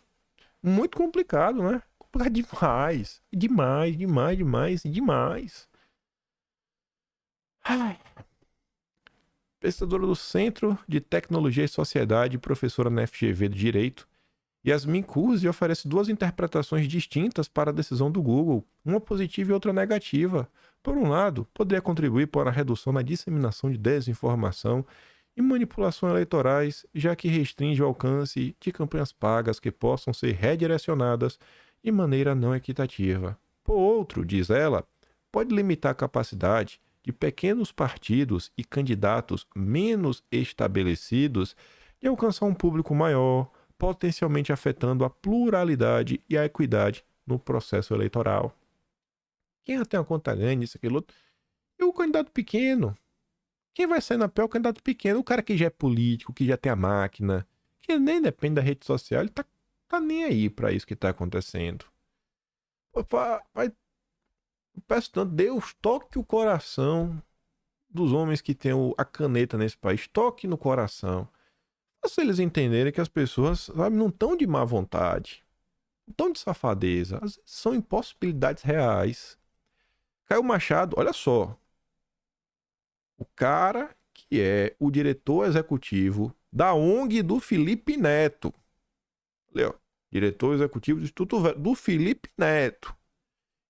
Muito complicado, né? Complicado demais. Demais, demais, demais, demais. Ai. Pesquisadora do Centro de Tecnologia e Sociedade, professora na FGV de Direito, Yasmin Kuzi oferece duas interpretações distintas para a decisão do Google, uma positiva e outra negativa. Por um lado, poderia contribuir para a redução na disseminação de desinformação e manipulações eleitorais, já que restringe o alcance de campanhas pagas que possam ser redirecionadas de maneira não equitativa. Por outro, diz ela, pode limitar a capacidade de pequenos partidos e candidatos menos estabelecidos de alcançar um público maior, potencialmente afetando a pluralidade e a equidade no processo eleitoral. Quem já tem uma conta grande, isso, aquilo outro, e o candidato pequeno. Quem vai sair na pé é o candidato pequeno, o cara que já é político, que já tem a máquina, que nem depende da rede social, ele tá nem aí pra isso que tá acontecendo. Eu peço tanto, Deus, toque o coração dos homens que têm a caneta nesse país, toque no coração. Faça eles entenderem que as pessoas, sabe, não estão de má vontade, não estão de safadeza, às vezes são impossibilidades reais. Caio Machado, olha só, o cara que é o diretor executivo da ONG do Felipe Neto, olha, ó, diretor executivo do Instituto do Felipe Neto,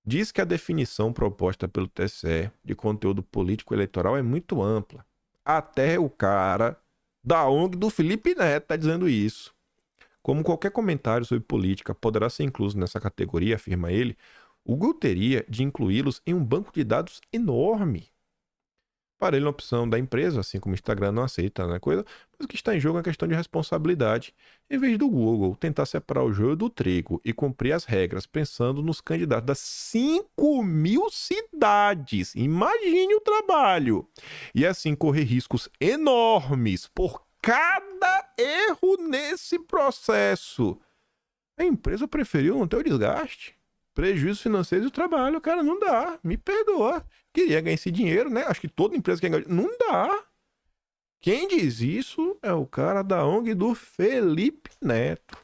diz que a definição proposta pelo TSE de conteúdo político eleitoral é muito ampla. Até o cara da ONG do Felipe Neto está dizendo isso. Como qualquer comentário sobre política poderá ser incluso nessa categoria, afirma ele, o Google teria de incluí-los em um banco de dados enorme. Para ele, a opção da empresa, assim como o Instagram não aceita, né, coisa, mas o que está em jogo é a questão de responsabilidade. Em vez do Google tentar separar o joio do trigo e cumprir as regras, pensando nos candidatos das 5.000 cidades, imagine o trabalho, e assim correr riscos enormes por cada erro nesse processo. A empresa preferiu não ter o desgaste, prejuízo financeiro do trabalho. Cara, não dá, me perdoa. Queria ganhar esse dinheiro, né? Acho que toda empresa quer ganhar. Não dá. Quem diz isso é o cara da ONG do Felipe Neto.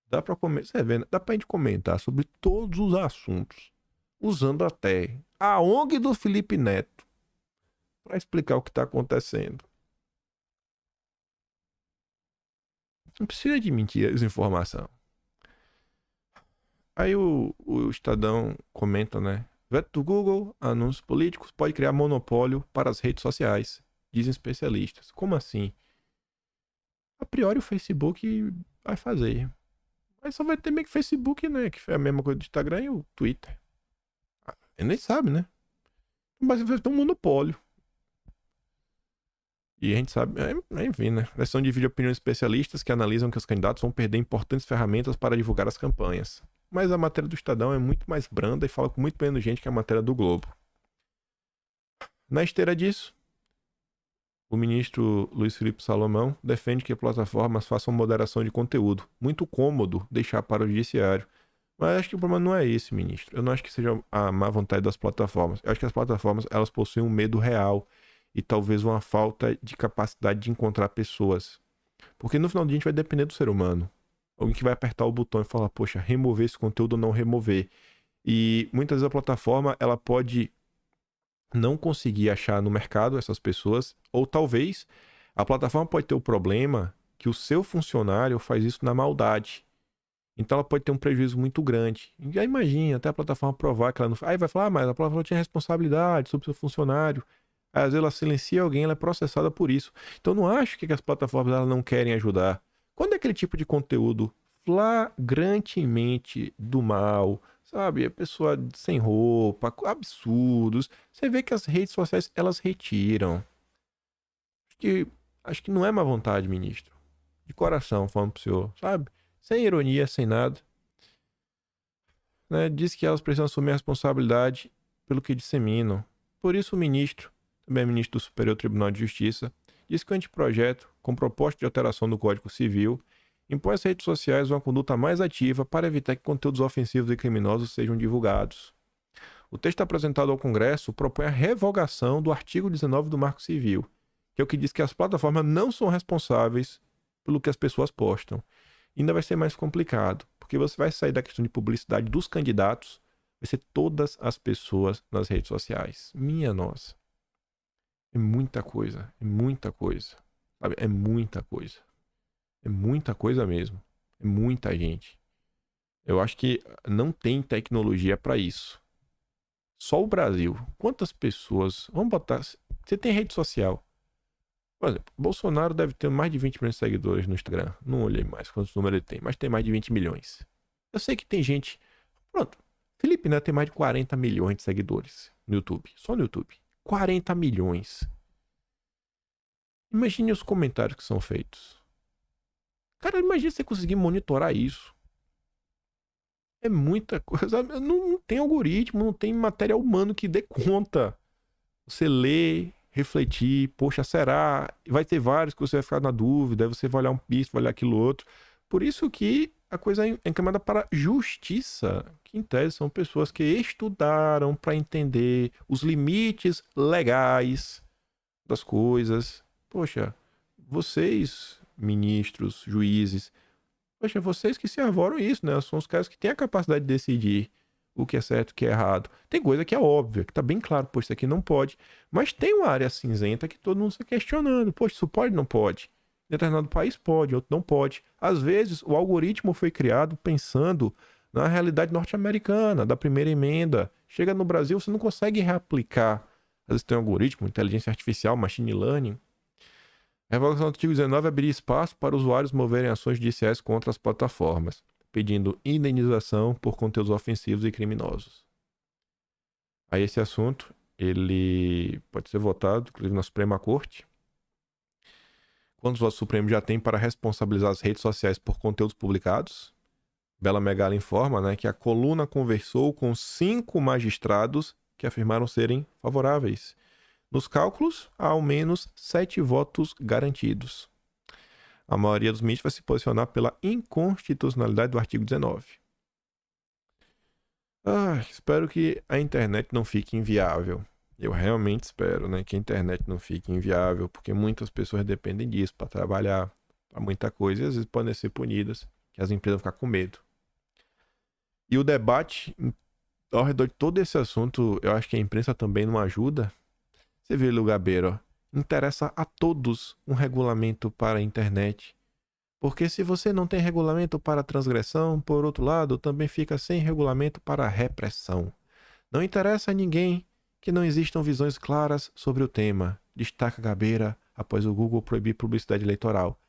Dá pra você vê, dá pra gente comentar sobre todos os assuntos, usando até a ONG do Felipe Neto para explicar o que tá acontecendo. Não precisa de mentira, desinformação. Aí o Estadão comenta, né? Veto do Google, anúncios políticos, pode criar monopólio para as redes sociais, dizem especialistas. Como assim? A priori o Facebook vai fazer. Mas só vai ter meio que Facebook, né? Que é a mesma coisa do Instagram e o Twitter. Ele nem sabe, né? Mas vai ter um monopólio. E a gente sabe, enfim, né? A lição divide opiniões de especialistas que analisam que os candidatos vão perder importantes ferramentas para divulgar as campanhas. Mas a matéria do Estadão é muito mais branda e fala com muito menos gente que a matéria do Globo. Na esteira disso, o ministro Luiz Felipe Salomão defende que plataformas façam moderação de conteúdo. Muito cômodo deixar para o judiciário. Mas acho que o problema não é esse, ministro. Eu não acho que seja a má vontade das plataformas. Eu acho que as plataformas, elas possuem um medo real e talvez uma falta de capacidade de encontrar pessoas. Porque no final do dia a gente vai depender do ser humano. Alguém que vai apertar o botão e falar, poxa, remover esse conteúdo ou não remover. E muitas vezes a plataforma, ela pode não conseguir achar no mercado essas pessoas, ou talvez a plataforma pode ter o problema que o seu funcionário faz isso na maldade. Então ela pode ter um prejuízo muito grande. E já imagina, até a plataforma provar que ela não... Aí vai falar, mas a plataforma tinha responsabilidade sobre o seu funcionário. Aí, às vezes ela silencia alguém, ela é processada por isso. Então não acho que as plataformas elas não querem ajudar. Quando é aquele tipo de conteúdo flagrantemente do mal, sabe? A pessoa sem roupa, absurdos. Você vê que as redes sociais, elas retiram. Que, acho que não é má vontade, ministro. De coração, falando pro senhor, sabe? Sem ironia, sem nada. Né? Diz que elas precisam assumir a responsabilidade pelo que disseminam. Por isso o ministro, também ministro do Superior Tribunal de Justiça, diz que o anteprojeto, com proposta de alteração do Código Civil, impõe às redes sociais uma conduta mais ativa para evitar que conteúdos ofensivos e criminosos sejam divulgados. O texto apresentado ao Congresso propõe a revogação do artigo 19 do Marco Civil, que é o que diz que as plataformas não são responsáveis pelo que as pessoas postam. E ainda vai ser mais complicado, porque você vai sair da questão de publicidade dos candidatos, vai ser todas as pessoas nas redes sociais. Minha nossa. É muita coisa, é muita coisa. Sabe? É muita coisa. É muita coisa mesmo. É muita gente. Eu acho que não tem tecnologia para isso. Só o Brasil. Quantas pessoas. Vamos botar. Você tem rede social. Por exemplo, Bolsonaro deve ter mais de 20 milhões de seguidores no Instagram. Não olhei mais quantos números ele tem, mas tem mais de 20 milhões. Eu sei que tem gente. Pronto. Felipe Neto tem mais de 40 milhões de seguidores no YouTube. Só no YouTube. 40 milhões. Imagine os comentários que são feitos. Cara, imagine você conseguir monitorar isso. É muita coisa. Não tem algoritmo, não tem material humano que dê conta. Você lê, refletir, poxa, será? Vai ter vários que você vai ficar na dúvida, aí você vai olhar isso, vai olhar aquilo outro. Por isso que a coisa é encaminhada para justiça, que em tese são pessoas que estudaram para entender os limites legais das coisas. Poxa, vocês, ministros, juízes, poxa, vocês que se arvoram isso, né? São os caras que têm a capacidade de decidir o que é certo e o que é errado. Tem coisa que é óbvia, que tá bem claro, poxa, isso aqui não pode. Mas tem uma área cinzenta que todo mundo está questionando. Poxa, isso pode ou não pode? Em determinado país pode, outro não pode. Às vezes, o algoritmo foi criado pensando na realidade norte-americana, da primeira emenda. Chega no Brasil, você não consegue reaplicar. Às vezes tem um algoritmo, inteligência artificial, machine learning. A revogação do artigo 19 abriria espaço para usuários moverem ações judiciais contra as plataformas, pedindo indenização por conteúdos ofensivos e criminosos. Aí esse assunto, ele pode ser votado, inclusive na Suprema Corte. Quantos votos o Supremo já tem para responsabilizar as redes sociais por conteúdos publicados? Bela Megala informa, né, que a coluna conversou com 5 magistrados que afirmaram serem favoráveis. Nos cálculos, há ao menos 7 votos garantidos. A maioria dos ministros vai se posicionar pela inconstitucionalidade do artigo 19. Espero que a internet não fique inviável. Eu realmente espero, né, que a internet não fique inviável, porque muitas pessoas dependem disso para trabalhar, para muita coisa, e às vezes podem ser punidas, que as empresas vão ficar com medo. E o debate ao redor de todo esse assunto, eu acho que a imprensa também não ajuda. Você vê, Lugabeiro, interessa a todos um regulamento para a internet. Porque se você não tem regulamento para a transgressão, por outro lado, também fica sem regulamento para a repressão. Não interessa a ninguém que não existam visões claras sobre o tema, destaca Gabeira após o Google proibir publicidade eleitoral.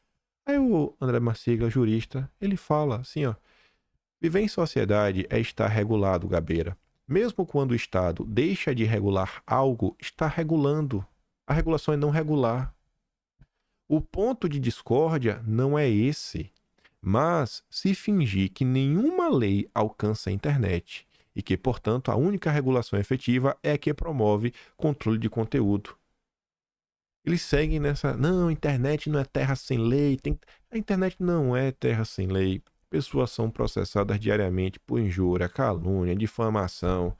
Aí o André Marsigla, jurista, ele fala assim, ó: viver em sociedade é estar regulado, Gabeira. Mesmo quando o Estado deixa de regular algo, está regulando. A regulação é não regular. O ponto de discórdia não é esse, mas se fingir que nenhuma lei alcança a internet e que, portanto, a única regulação efetiva é a que promove controle de conteúdo. Eles seguem nessa, não, a internet não é terra sem lei, a internet não é terra sem lei. Pessoas são processadas diariamente por injúria, calúnia, difamação.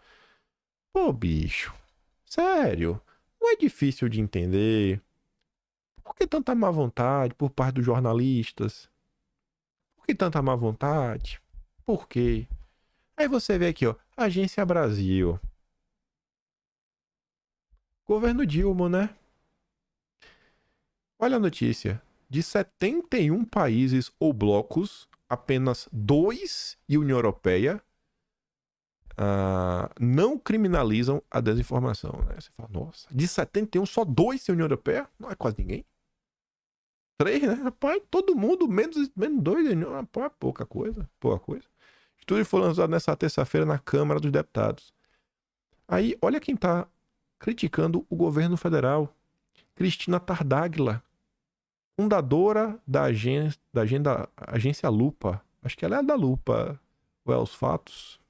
Pô, bicho, sério, não é difícil de entender. Por que tanta má vontade por parte dos jornalistas? Por que tanta má vontade? Por quê? Aí você vê aqui, ó, Agência Brasil. Governo Dilma, né? Olha a notícia. De 71 países ou blocos, apenas 2 e União Europeia não criminalizam a desinformação, né? Você fala, nossa, de 71 só 2 e União Europeia? Não é quase ninguém. 3, né? Rapaz, todo mundo, menos 2, rapaz, pouca coisa. O estudo foi lançado nessa terça-feira na Câmara dos Deputados. Aí, olha quem tá criticando o governo federal. Cristina Tardáguila, fundadora da agência Lupa. Acho que ela é da Lupa, ou é os fatos.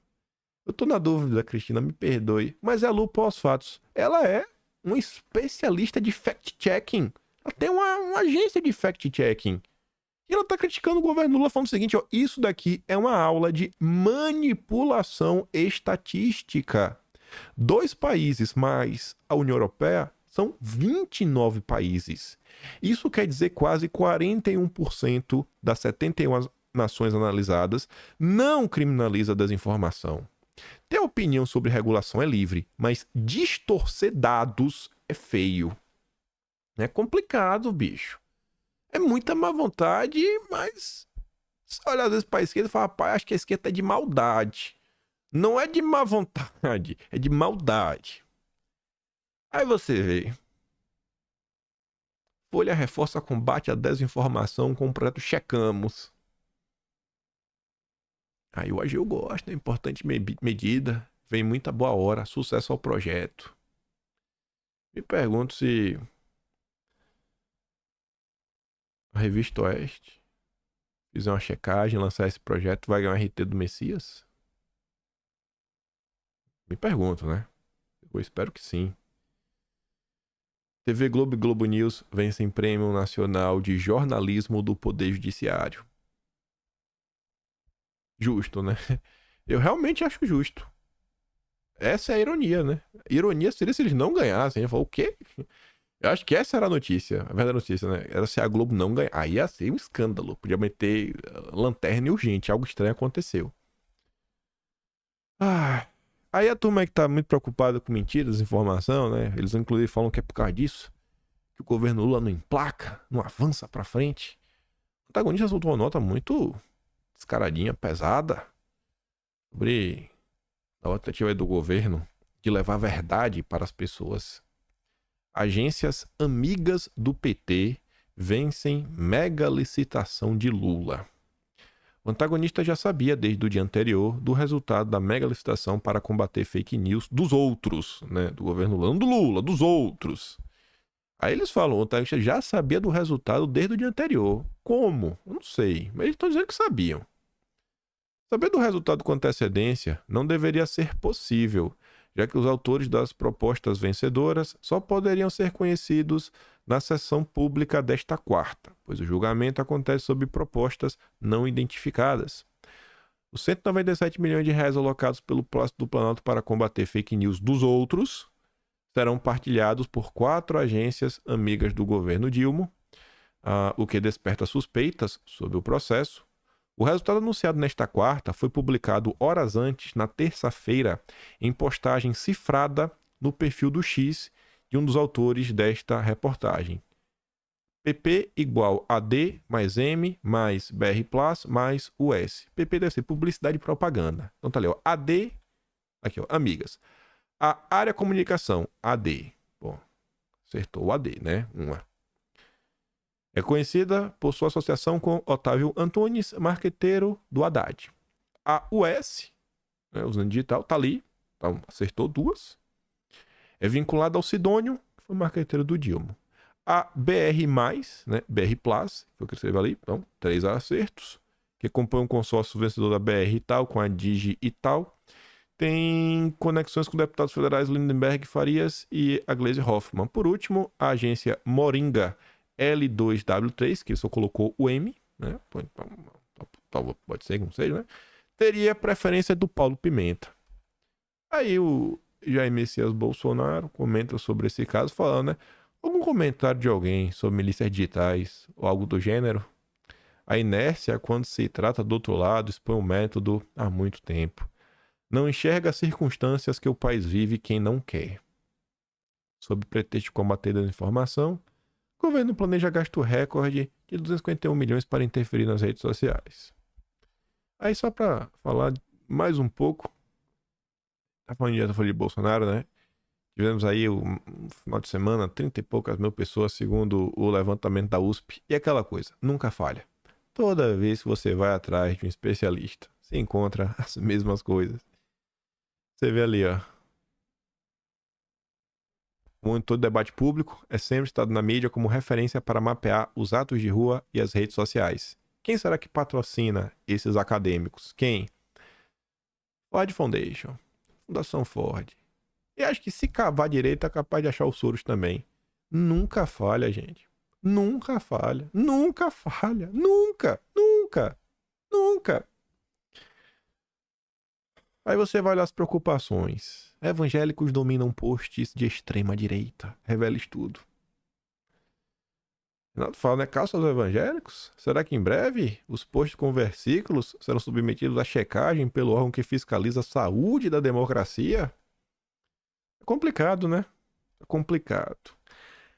Eu tô na dúvida, Cristina, me perdoe. Mas é a Lupa ou os fatos. Ela é uma especialista de fact-checking. Ela tem uma agência de fact-checking. E ela tá criticando o governo Lula falando o seguinte, ó, isso daqui é uma aula de manipulação estatística. 2 países mais a União Europeia são 29 países. Isso quer dizer quase 41% das 71 nações analisadas não criminaliza a desinformação. Ter opinião sobre regulação é livre, mas distorcer dados é feio. É complicado, bicho. É muita má vontade, mas você olha às vezes para a esquerda e fala, rapaz, acho que a esquerda é de maldade. Não é de má vontade, é de maldade. Aí você vê. Folha reforça combate à desinformação com o projeto Checamos. Aí o AGU gosta, é importante medida. Vem muita boa hora, sucesso ao projeto. Me pergunto se a Revista Oeste fizer uma checagem, lançar esse projeto, vai ganhar um RT do Messias? Me pergunto, né? Eu espero que sim. TV Globo e Globo News vencem Prêmio Nacional de Jornalismo do Poder Judiciário. Justo, né? Eu realmente acho justo. Essa é a ironia, né? Ironia seria se eles não ganhassem. Eu falo, o quê? Eu acho que essa era a notícia. A verdadeira notícia, né? Era se a Globo não ganhar. Aí ia ser um escândalo. Podia meter lanterna urgente. Algo estranho aconteceu. Aí a turma que tá muito preocupada com mentiras, desinformação, né? Eles inclusive falam que é por causa disso. Que o governo Lula não emplaca, não avança pra frente. O protagonista soltou uma nota muito descaradinha, pesada. Sobre a tentativa do governo de levar a verdade para as pessoas. Agências amigas do PT vencem mega licitação de Lula. O antagonista já sabia desde o dia anterior do resultado da mega licitação para combater fake news dos outros, né? Do governo Lula, não do Lula, dos outros. Aí eles falam, o antagonista já sabia do resultado desde o dia anterior. Como? Eu não sei, mas eles estão dizendo que sabiam. Saber do resultado com antecedência não deveria ser possível, já que os autores das propostas vencedoras só poderiam ser conhecidos na sessão pública desta quarta, pois o julgamento acontece sob propostas não identificadas. Os 197 milhões de reais alocados pelo Palácio do Planalto para combater fake news dos outros serão partilhados por 4 agências amigas do governo Dilma, o que desperta suspeitas sobre o processo. O resultado anunciado nesta quarta foi publicado horas antes, na terça-feira, em postagem cifrada no perfil do X de um dos autores desta reportagem. PP igual AD mais M mais BR Plus mais US. PP deve ser publicidade e propaganda. Então tá ali, ó. AD, aqui ó, amigas. A área comunicação, AD. Bom, acertou o AD, né? Uma. É conhecida por sua associação com Otávio Antunes, marqueteiro do Haddad. A US, né, usando digital, tá ali, então acertou 2. É vinculada ao Sidônio, que foi marqueteiro do Dilma. A BR+, né, BR Plus, foi o que escreveu ali, então 3 acertos, que compõe um consórcio vencedor da BR e tal, com a Digi e tal. Tem conexões com deputados federais Lindenberg Farias e a Gleisi Hoffmann. Por último, a agência Moringa L2W3, que ele só colocou o M, né? Pode ser que não seja, né? Teria preferência do Paulo Pimenta. Aí o Jair Messias Bolsonaro comenta sobre esse caso, falando, né? Algum comentário de alguém sobre milícias digitais ou algo do gênero? A inércia, quando se trata do outro lado, expõe o método há muito tempo. Não enxerga as circunstâncias que o país vive quem não quer. Sob pretexto de combater a desinformação, o governo planeja gasto recorde de 251 milhões para interferir nas redes sociais. Aí só pra falar mais um pouco, tá falando de Bolsonaro, né? Tivemos aí um final de semana, 30 e poucas mil pessoas, segundo o levantamento da USP. E aquela coisa, nunca falha. Toda vez que você vai atrás de um especialista, você encontra as mesmas coisas. Você vê ali, ó. O monitor do debate público é sempre citado na mídia como referência para mapear os atos de rua e as redes sociais. Quem será que patrocina esses acadêmicos? Quem? Ford Foundation, Fundação Ford. E acho que se cavar direito é capaz de achar os Soros também. Nunca falha, gente. Nunca falha. Nunca falha. Nunca. Nunca. Nunca. Aí você vai olhar as preocupações. Evangélicos dominam posts de extrema direita. Revela estudo. Renato fala, né? Calça aos evangélicos? Será que em breve os posts com versículos serão submetidos à checagem pelo órgão que fiscaliza a saúde da democracia? É complicado, né? É complicado.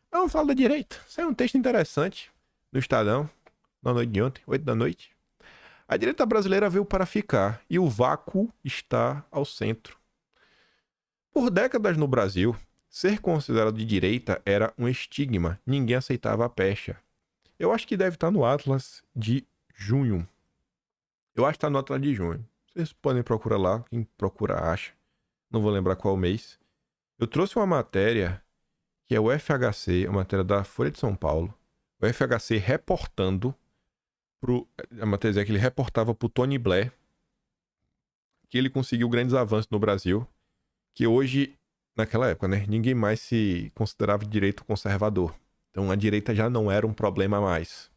Vamos falar da direita. Saiu um texto interessante no Estadão, na noite de ontem, 8 da noite. A direita brasileira veio para ficar e o vácuo está ao centro. Por décadas no Brasil, ser considerado de direita era um estigma. Ninguém aceitava a pecha. Eu acho que deve estar no Atlas de junho. Eu acho que está no Atlas de junho. Vocês podem procurar lá, quem procura acha. Não vou lembrar qual mês. Eu trouxe uma matéria que é o FHC, a matéria da Folha de São Paulo. O FHC reportando a matéria dizia que ele reportava pro Tony Blair que ele conseguiu grandes avanços no Brasil, que hoje, naquela época, né, ninguém mais se considerava de direito conservador. Então a direita já não era um problema mais.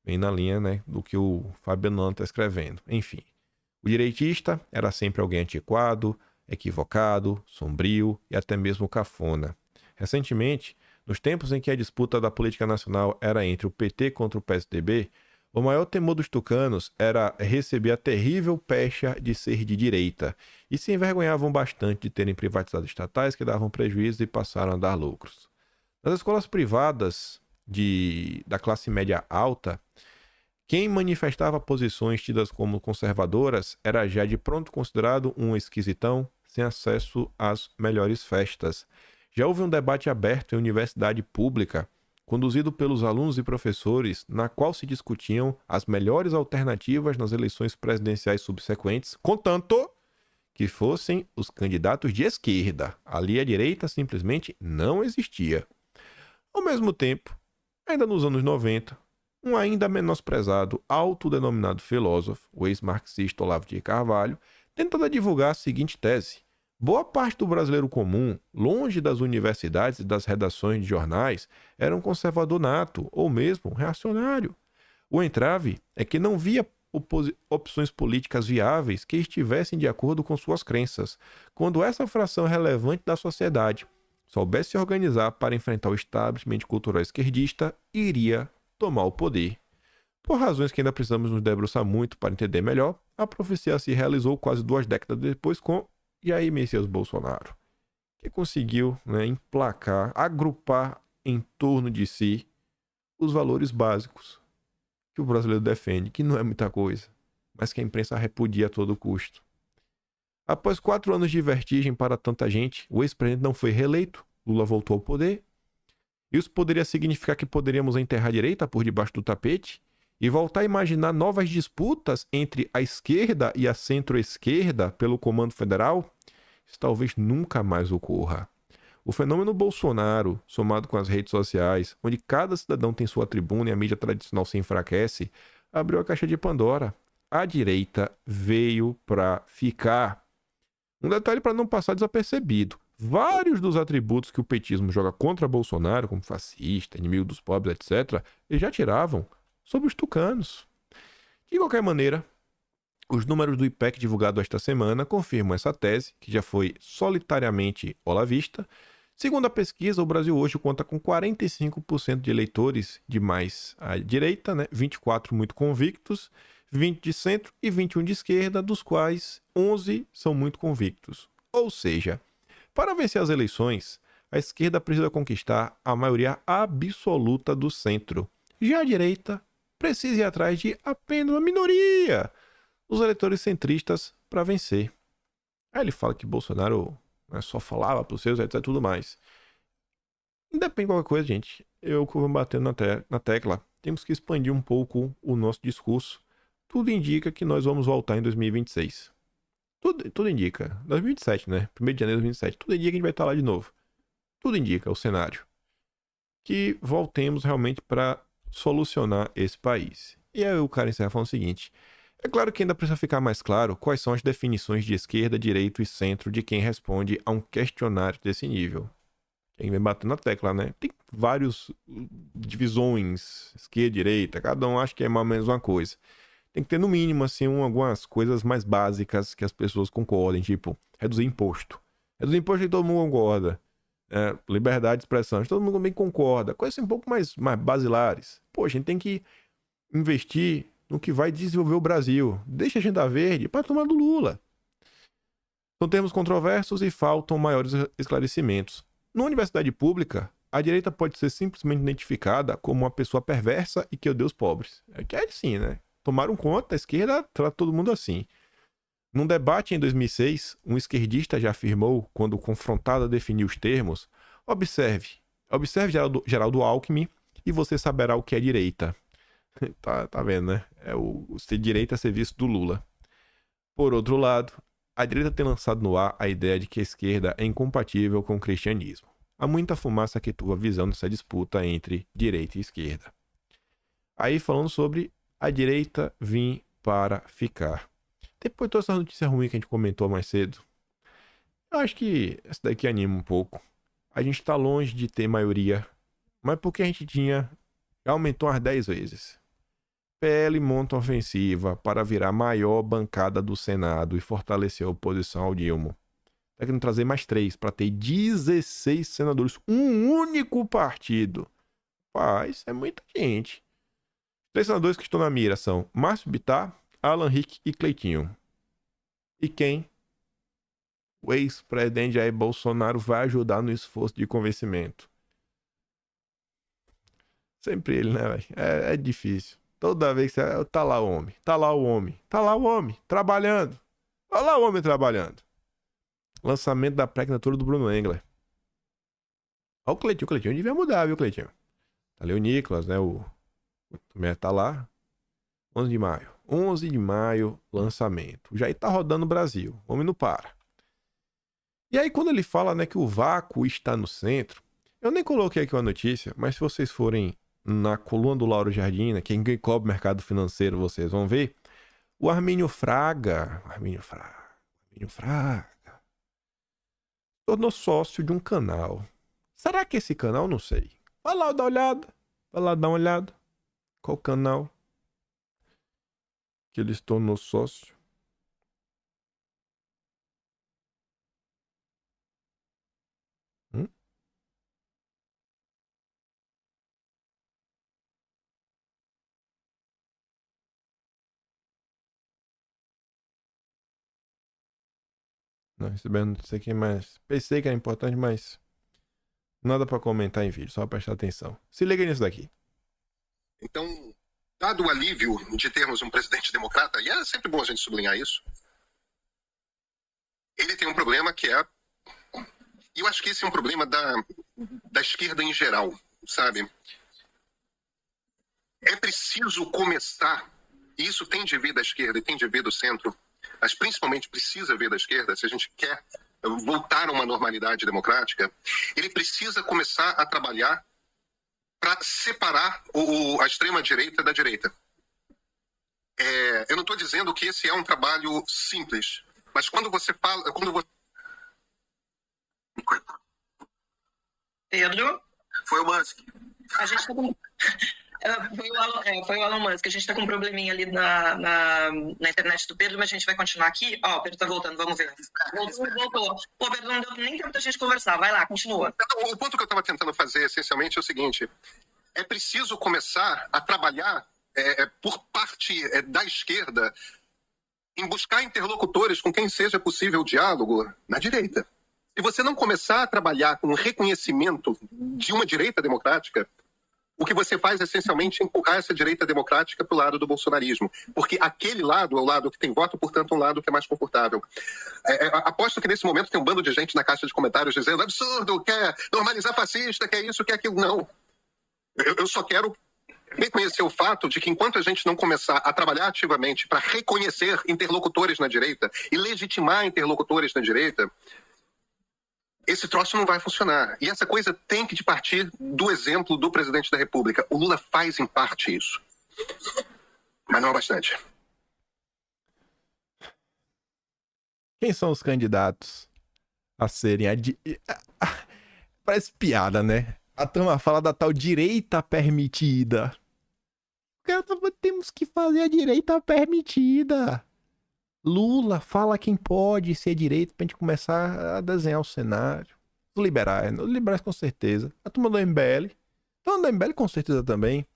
Bem na linha, né, do que o Fabiano está escrevendo. Enfim, o direitista era sempre alguém antiquado, equivocado, sombrio e até mesmo cafona. Recentemente, nos tempos em que a disputa da política nacional era entre o PT contra o PSDB, o maior temor dos tucanos era receber a terrível pecha de ser de direita, e se envergonhavam bastante de terem privatizado estatais que davam prejuízo e passaram a dar lucros. Nas escolas privadas da classe média alta, quem manifestava posições tidas como conservadoras era já de pronto considerado um esquisitão sem acesso às melhores festas. Já houve um debate aberto em universidade pública, conduzido pelos alunos e professores, na qual se discutiam as melhores alternativas nas eleições presidenciais subsequentes, contanto que fossem os candidatos de esquerda. Ali a direita simplesmente não existia. Ao mesmo tempo, ainda nos anos 90, um ainda menosprezado, autodenominado filósofo, o ex-marxista Olavo de Carvalho, tentava divulgar a seguinte tese: boa parte do brasileiro comum, longe das universidades e das redações de jornais, era um conservador nato, ou mesmo um reacionário. O entrave é que não via opções políticas viáveis que estivessem de acordo com suas crenças, quando essa fração relevante da sociedade soubesse se organizar para enfrentar o establishment cultural esquerdista, iria tomar o poder. Por razões que ainda precisamos nos debruçar muito para entender melhor, a profecia se realizou quase 2 décadas depois com Jair Messias Bolsonaro, que conseguiu, né, emplacar, agrupar em torno de si os valores básicos que o brasileiro defende, que não é muita coisa, mas que a imprensa repudia a todo custo. Após 4 anos de vertigem para tanta gente, o ex-presidente não foi reeleito, Lula voltou ao poder. Isso poderia significar que poderíamos enterrar a direita por debaixo do tapete e voltar a imaginar novas disputas entre a esquerda e a centro-esquerda pelo comando federal? Isso talvez nunca mais ocorra. O fenômeno Bolsonaro, somado com as redes sociais, onde cada cidadão tem sua tribuna e a mídia tradicional se enfraquece, abriu a caixa de Pandora. A direita veio para ficar. Um detalhe para não passar desapercebido: vários dos atributos que o petismo joga contra Bolsonaro, como fascista, inimigo dos pobres, etc., eles já tiravam sobre os tucanos. De qualquer maneira, os números do IPEC divulgado esta semana confirmam essa tese, que já foi solitariamente olavista. Segundo a pesquisa, o Brasil hoje conta com 45% de eleitores de mais à direita, né? 24 muito convictos, 20 de centro e 21 de esquerda, dos quais 11 são muito convictos. Ou seja, para vencer as eleições, a esquerda precisa conquistar a maioria absoluta do centro. Já a direita precisa ir atrás de apenas uma minoria os eleitores centristas para vencer. Aí ele fala que Bolsonaro, né, só falava para os seus, etc. tudo mais. Independe de qualquer coisa, gente. Eu vou batendo na tecla. Temos que expandir um pouco o nosso discurso. Tudo indica que nós vamos voltar em 2026. Tudo indica. 2027, né? 1º de janeiro de 2027. Tudo indica que a gente vai estar lá de novo. Tudo indica o cenário. Que voltemos realmente para solucionar esse país. E aí o cara encerra falando o seguinte. É claro que ainda precisa ficar mais claro quais são as definições de esquerda, direita e centro de quem responde a um questionário desse nível. Quem vem batendo na tecla, né? Tem várias divisões, esquerda, direita, cada um acha que é mais ou menos uma coisa. Tem que ter, no mínimo, assim, algumas coisas mais básicas que as pessoas concordem, tipo, reduzir imposto. Reduzir imposto que todo mundo concorda. Liberdade de expressão, todo mundo também concorda. Coisas assim, um pouco mais basilares. Pô, a gente tem que investir no que vai desenvolver o Brasil. Deixa a agenda verde para tomar do Lula. São termos controversos e faltam maiores esclarecimentos. Na universidade pública, a direita pode ser simplesmente identificada como uma pessoa perversa e que odeia os pobres. É que é assim, né? Tomaram conta, a esquerda trata todo mundo assim. Num debate em 2006, um esquerdista já afirmou, quando confrontado a definir os termos, observe Geraldo Alckmin e você saberá o que é direita. Tá vendo, né? É o ser direita a serviço do Lula. Por outro lado, a direita tem lançado no ar a ideia de que a esquerda é incompatível com o cristianismo. Há muita fumaça que turva a visão dessa disputa entre direita e esquerda. Aí falando sobre a direita vir para ficar. Depois de toda essa notícia ruim que a gente comentou mais cedo, eu acho que essa daqui anima um pouco. A gente tá longe de ter maioria, mas porque a gente aumentou umas 10 vezes. PL monta uma ofensiva para virar a maior bancada do Senado e fortalecer a oposição ao Dilma. Tá querendo trazer mais 3 para ter 16 senadores. Um único partido. Isso é muita gente. Os 3 senadores que estão na mira são Márcio Bittar, Alan Rick e Cleitinho. E quem? O ex-presidente Jair Bolsonaro vai ajudar no esforço de convencimento. Sempre ele, né, velho? É difícil. Toda vez que você... Tá lá o homem. Tá lá o homem. Tá lá o homem. Trabalhando. Olha lá o homem trabalhando. Lançamento da pré-candidatura do Bruno Engler. Olha o Cleitinho. O Cleitinho devia mudar, viu, Cleitinho? Tá ali o Nicolas, né? O também tá lá. 11 de maio. 11 de maio, lançamento. Já tá rodando no Brasil. O homem não para. E aí, quando ele fala, né, que o vácuo está no centro, eu nem coloquei aqui uma notícia, mas se vocês forem na coluna do Lauro Jardim, né, quem cobre mercado financeiro, vocês vão ver, o Armínio Fraga tornou sócio de um canal. Será que esse canal? Não sei. Vai lá dar uma olhada. Vai lá dar uma olhada. Qual canal que ele se tornou sócio? Não, recebendo não sei quem mais. Pensei que era importante, mas nada pra comentar em vídeo, só prestar atenção. Se liga nisso daqui. Então, dado o alívio de termos um presidente democrata, e é sempre bom a gente sublinhar isso, ele tem um problema que é... E eu acho que esse é um problema da esquerda em geral, sabe? É preciso começar, e isso tem de vir da esquerda e tem de vir do centro, mas principalmente precisa vir da esquerda, se a gente quer voltar a uma normalidade democrática, ele precisa começar a trabalhar para separar a extrema-direita da direita. Eu não estou dizendo que esse é um trabalho simples, mas quando você fala... Pedro? Foi o Musk. A gente tá com... Foi o Elon Musk. A gente tá com um probleminha ali na internet do Pedro, mas a gente vai continuar aqui. Ó, o Pedro tá voltando, vamos ver. Voltou. Pô, Pedro, não deu nem tempo da gente conversar. Vai lá, continua. O ponto que eu estava tentando fazer, essencialmente, é o seguinte. É preciso começar a trabalhar por parte da esquerda em buscar interlocutores com quem seja possível o diálogo na direita. Se você não começar a trabalhar com o reconhecimento de uma direita democrática, o que você faz essencialmente é empurrar essa direita democrática para o lado do bolsonarismo. Porque aquele lado é o lado que tem voto, portanto, um lado que é mais confortável. Aposto que nesse momento tem um bando de gente na caixa de comentários dizendo absurdo, quer normalizar fascista, quer isso, quer aquilo. Não. Eu só quero reconhecer o fato de que enquanto a gente não começar a trabalhar ativamente para reconhecer interlocutores na direita e legitimar interlocutores na direita, esse troço não vai funcionar. E essa coisa tem que partir do exemplo do presidente da República. O Lula faz em parte isso. Mas não é bastante. Quem são os candidatos a serem... Parece piada, né? A turma fala da tal direita permitida. Temos que fazer a direita permitida. Lula fala quem pode ser direita pra gente começar a desenhar o cenário. Os liberais com certeza. A turma do MBL. A turma do MBL com certeza também.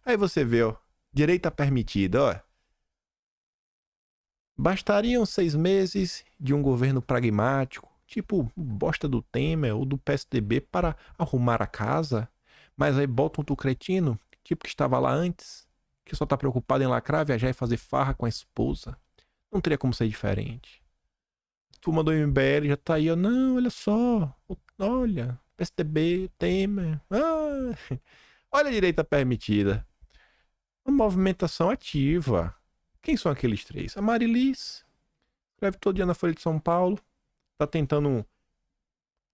Aí você vê, ó, direita permitida, ó. Bastariam 6 meses de um governo pragmático, tipo bosta do Temer ou do PSDB para arrumar a casa, mas aí botam um cretino, tipo que estava lá antes, que só tá preocupado em lacrar, viajar e fazer farra com a esposa. Não teria como ser diferente. A turma do MBL já tá aí, ó. Não, olha só. Olha, PSDB, Temer. Olha a direita permitida. Uma movimentação ativa. Quem são aqueles 3? A Marilis. Escreve todo dia na Folha de São Paulo. Tá tentando...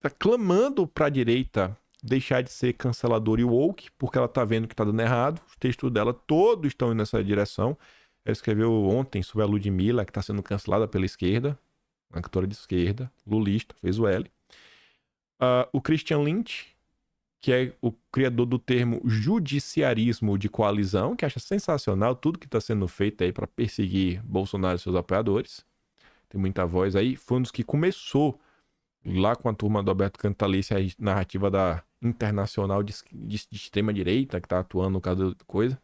Tá clamando pra direita deixar de ser canceladora e woke, porque ela tá vendo que tá dando errado. Os textos dela todos estão indo nessa direção. Ela escreveu ontem sobre a Ludmilla, que está sendo cancelada pela esquerda. Uma cantora de esquerda, lulista, fez o L. O Christian Lynch, que é o criador do termo judiciarismo de coalizão, que acha sensacional tudo que está sendo feito aí para perseguir Bolsonaro e seus apoiadores. Tem muita voz aí. Foi um dos que começou lá com a turma do Alberto Cantalice, a narrativa da internacional de extrema-direita, que está atuando no caso da coisa.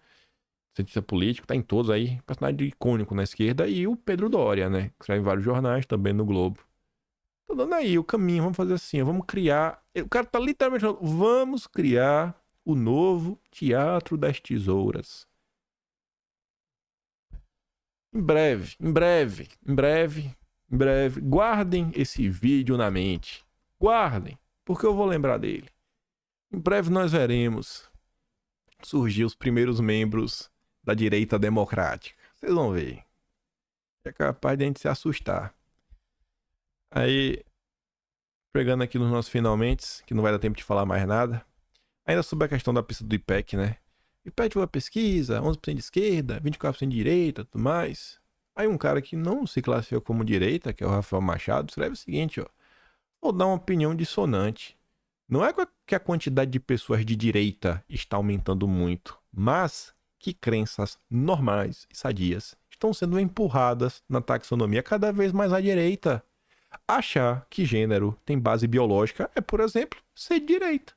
Cientista político, tá em todos aí, personagem icônico na esquerda, e o Pedro Doria, né, que escreve em vários jornais, também no Globo. Tô dando aí o caminho, vamos fazer assim, vamos criar, o cara tá literalmente falando, vamos criar o novo Teatro das Tesouras. Em breve, guardem esse vídeo na mente, guardem, porque eu vou lembrar dele. Em breve nós veremos surgir os primeiros membros da direita democrática. Vocês vão ver. É capaz de a gente se assustar. Aí, pegando aqui nos nossos finalmente, que não vai dar tempo de falar mais nada. Ainda sobre a questão da pista do IPEC, né? O IPEC foi uma pesquisa, 11% de esquerda, 24% de direita, tudo mais. Aí um cara que não se classifica como direita, que é o Rafael Machado, escreve o seguinte, ó. Vou dar uma opinião dissonante. Não é que a quantidade de pessoas de direita está aumentando muito, mas que crenças normais e sadias estão sendo empurradas na taxonomia cada vez mais à direita. Achar que gênero tem base biológica é, por exemplo, ser de direita.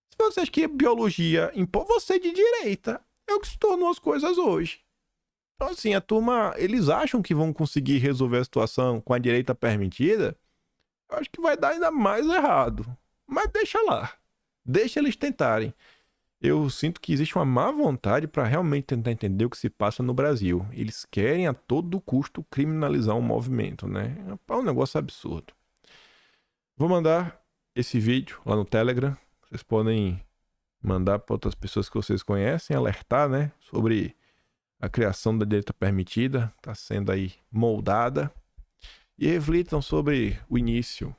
Se você acha que a biologia impõe você de direita, é o que se tornou as coisas hoje. Então, assim, a turma, eles acham que vão conseguir resolver a situação com a direita permitida. Eu acho que vai dar ainda mais errado. Mas deixa lá. Deixa eles tentarem. Eu sinto que existe uma má vontade para realmente tentar entender o que se passa no Brasil. Eles querem a todo custo criminalizar um movimento, né? É um negócio absurdo. Vou mandar esse vídeo lá no Telegram. Vocês podem mandar para outras pessoas que vocês conhecem, alertar, né? Sobre a criação da direita permitida. Está sendo aí moldada. E reflitam sobre o início.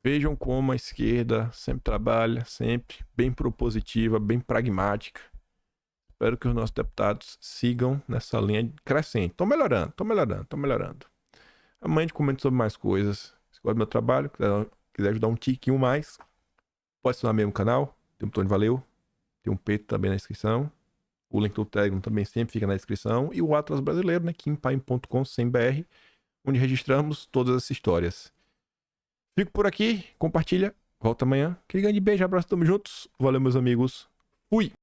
Vejam como a esquerda sempre trabalha, sempre bem propositiva, bem pragmática. Espero que os nossos deputados sigam nessa linha crescente. Estão melhorando. Amanhã a gente comenta sobre mais coisas. Se gosta do meu trabalho, quiser ajudar um tiquinho mais, pode assinar mesmo canal. Tem um botão de valeu. Tem um peito também na descrição. O link do Telegram também sempre fica na descrição. E o Atlas Brasileiro, né? kimpaim.com.br, onde registramos todas essas histórias. Fico por aqui, compartilha, volta amanhã. Aquele grande beijo, abraço, tamo juntos. Valeu, meus amigos. Fui!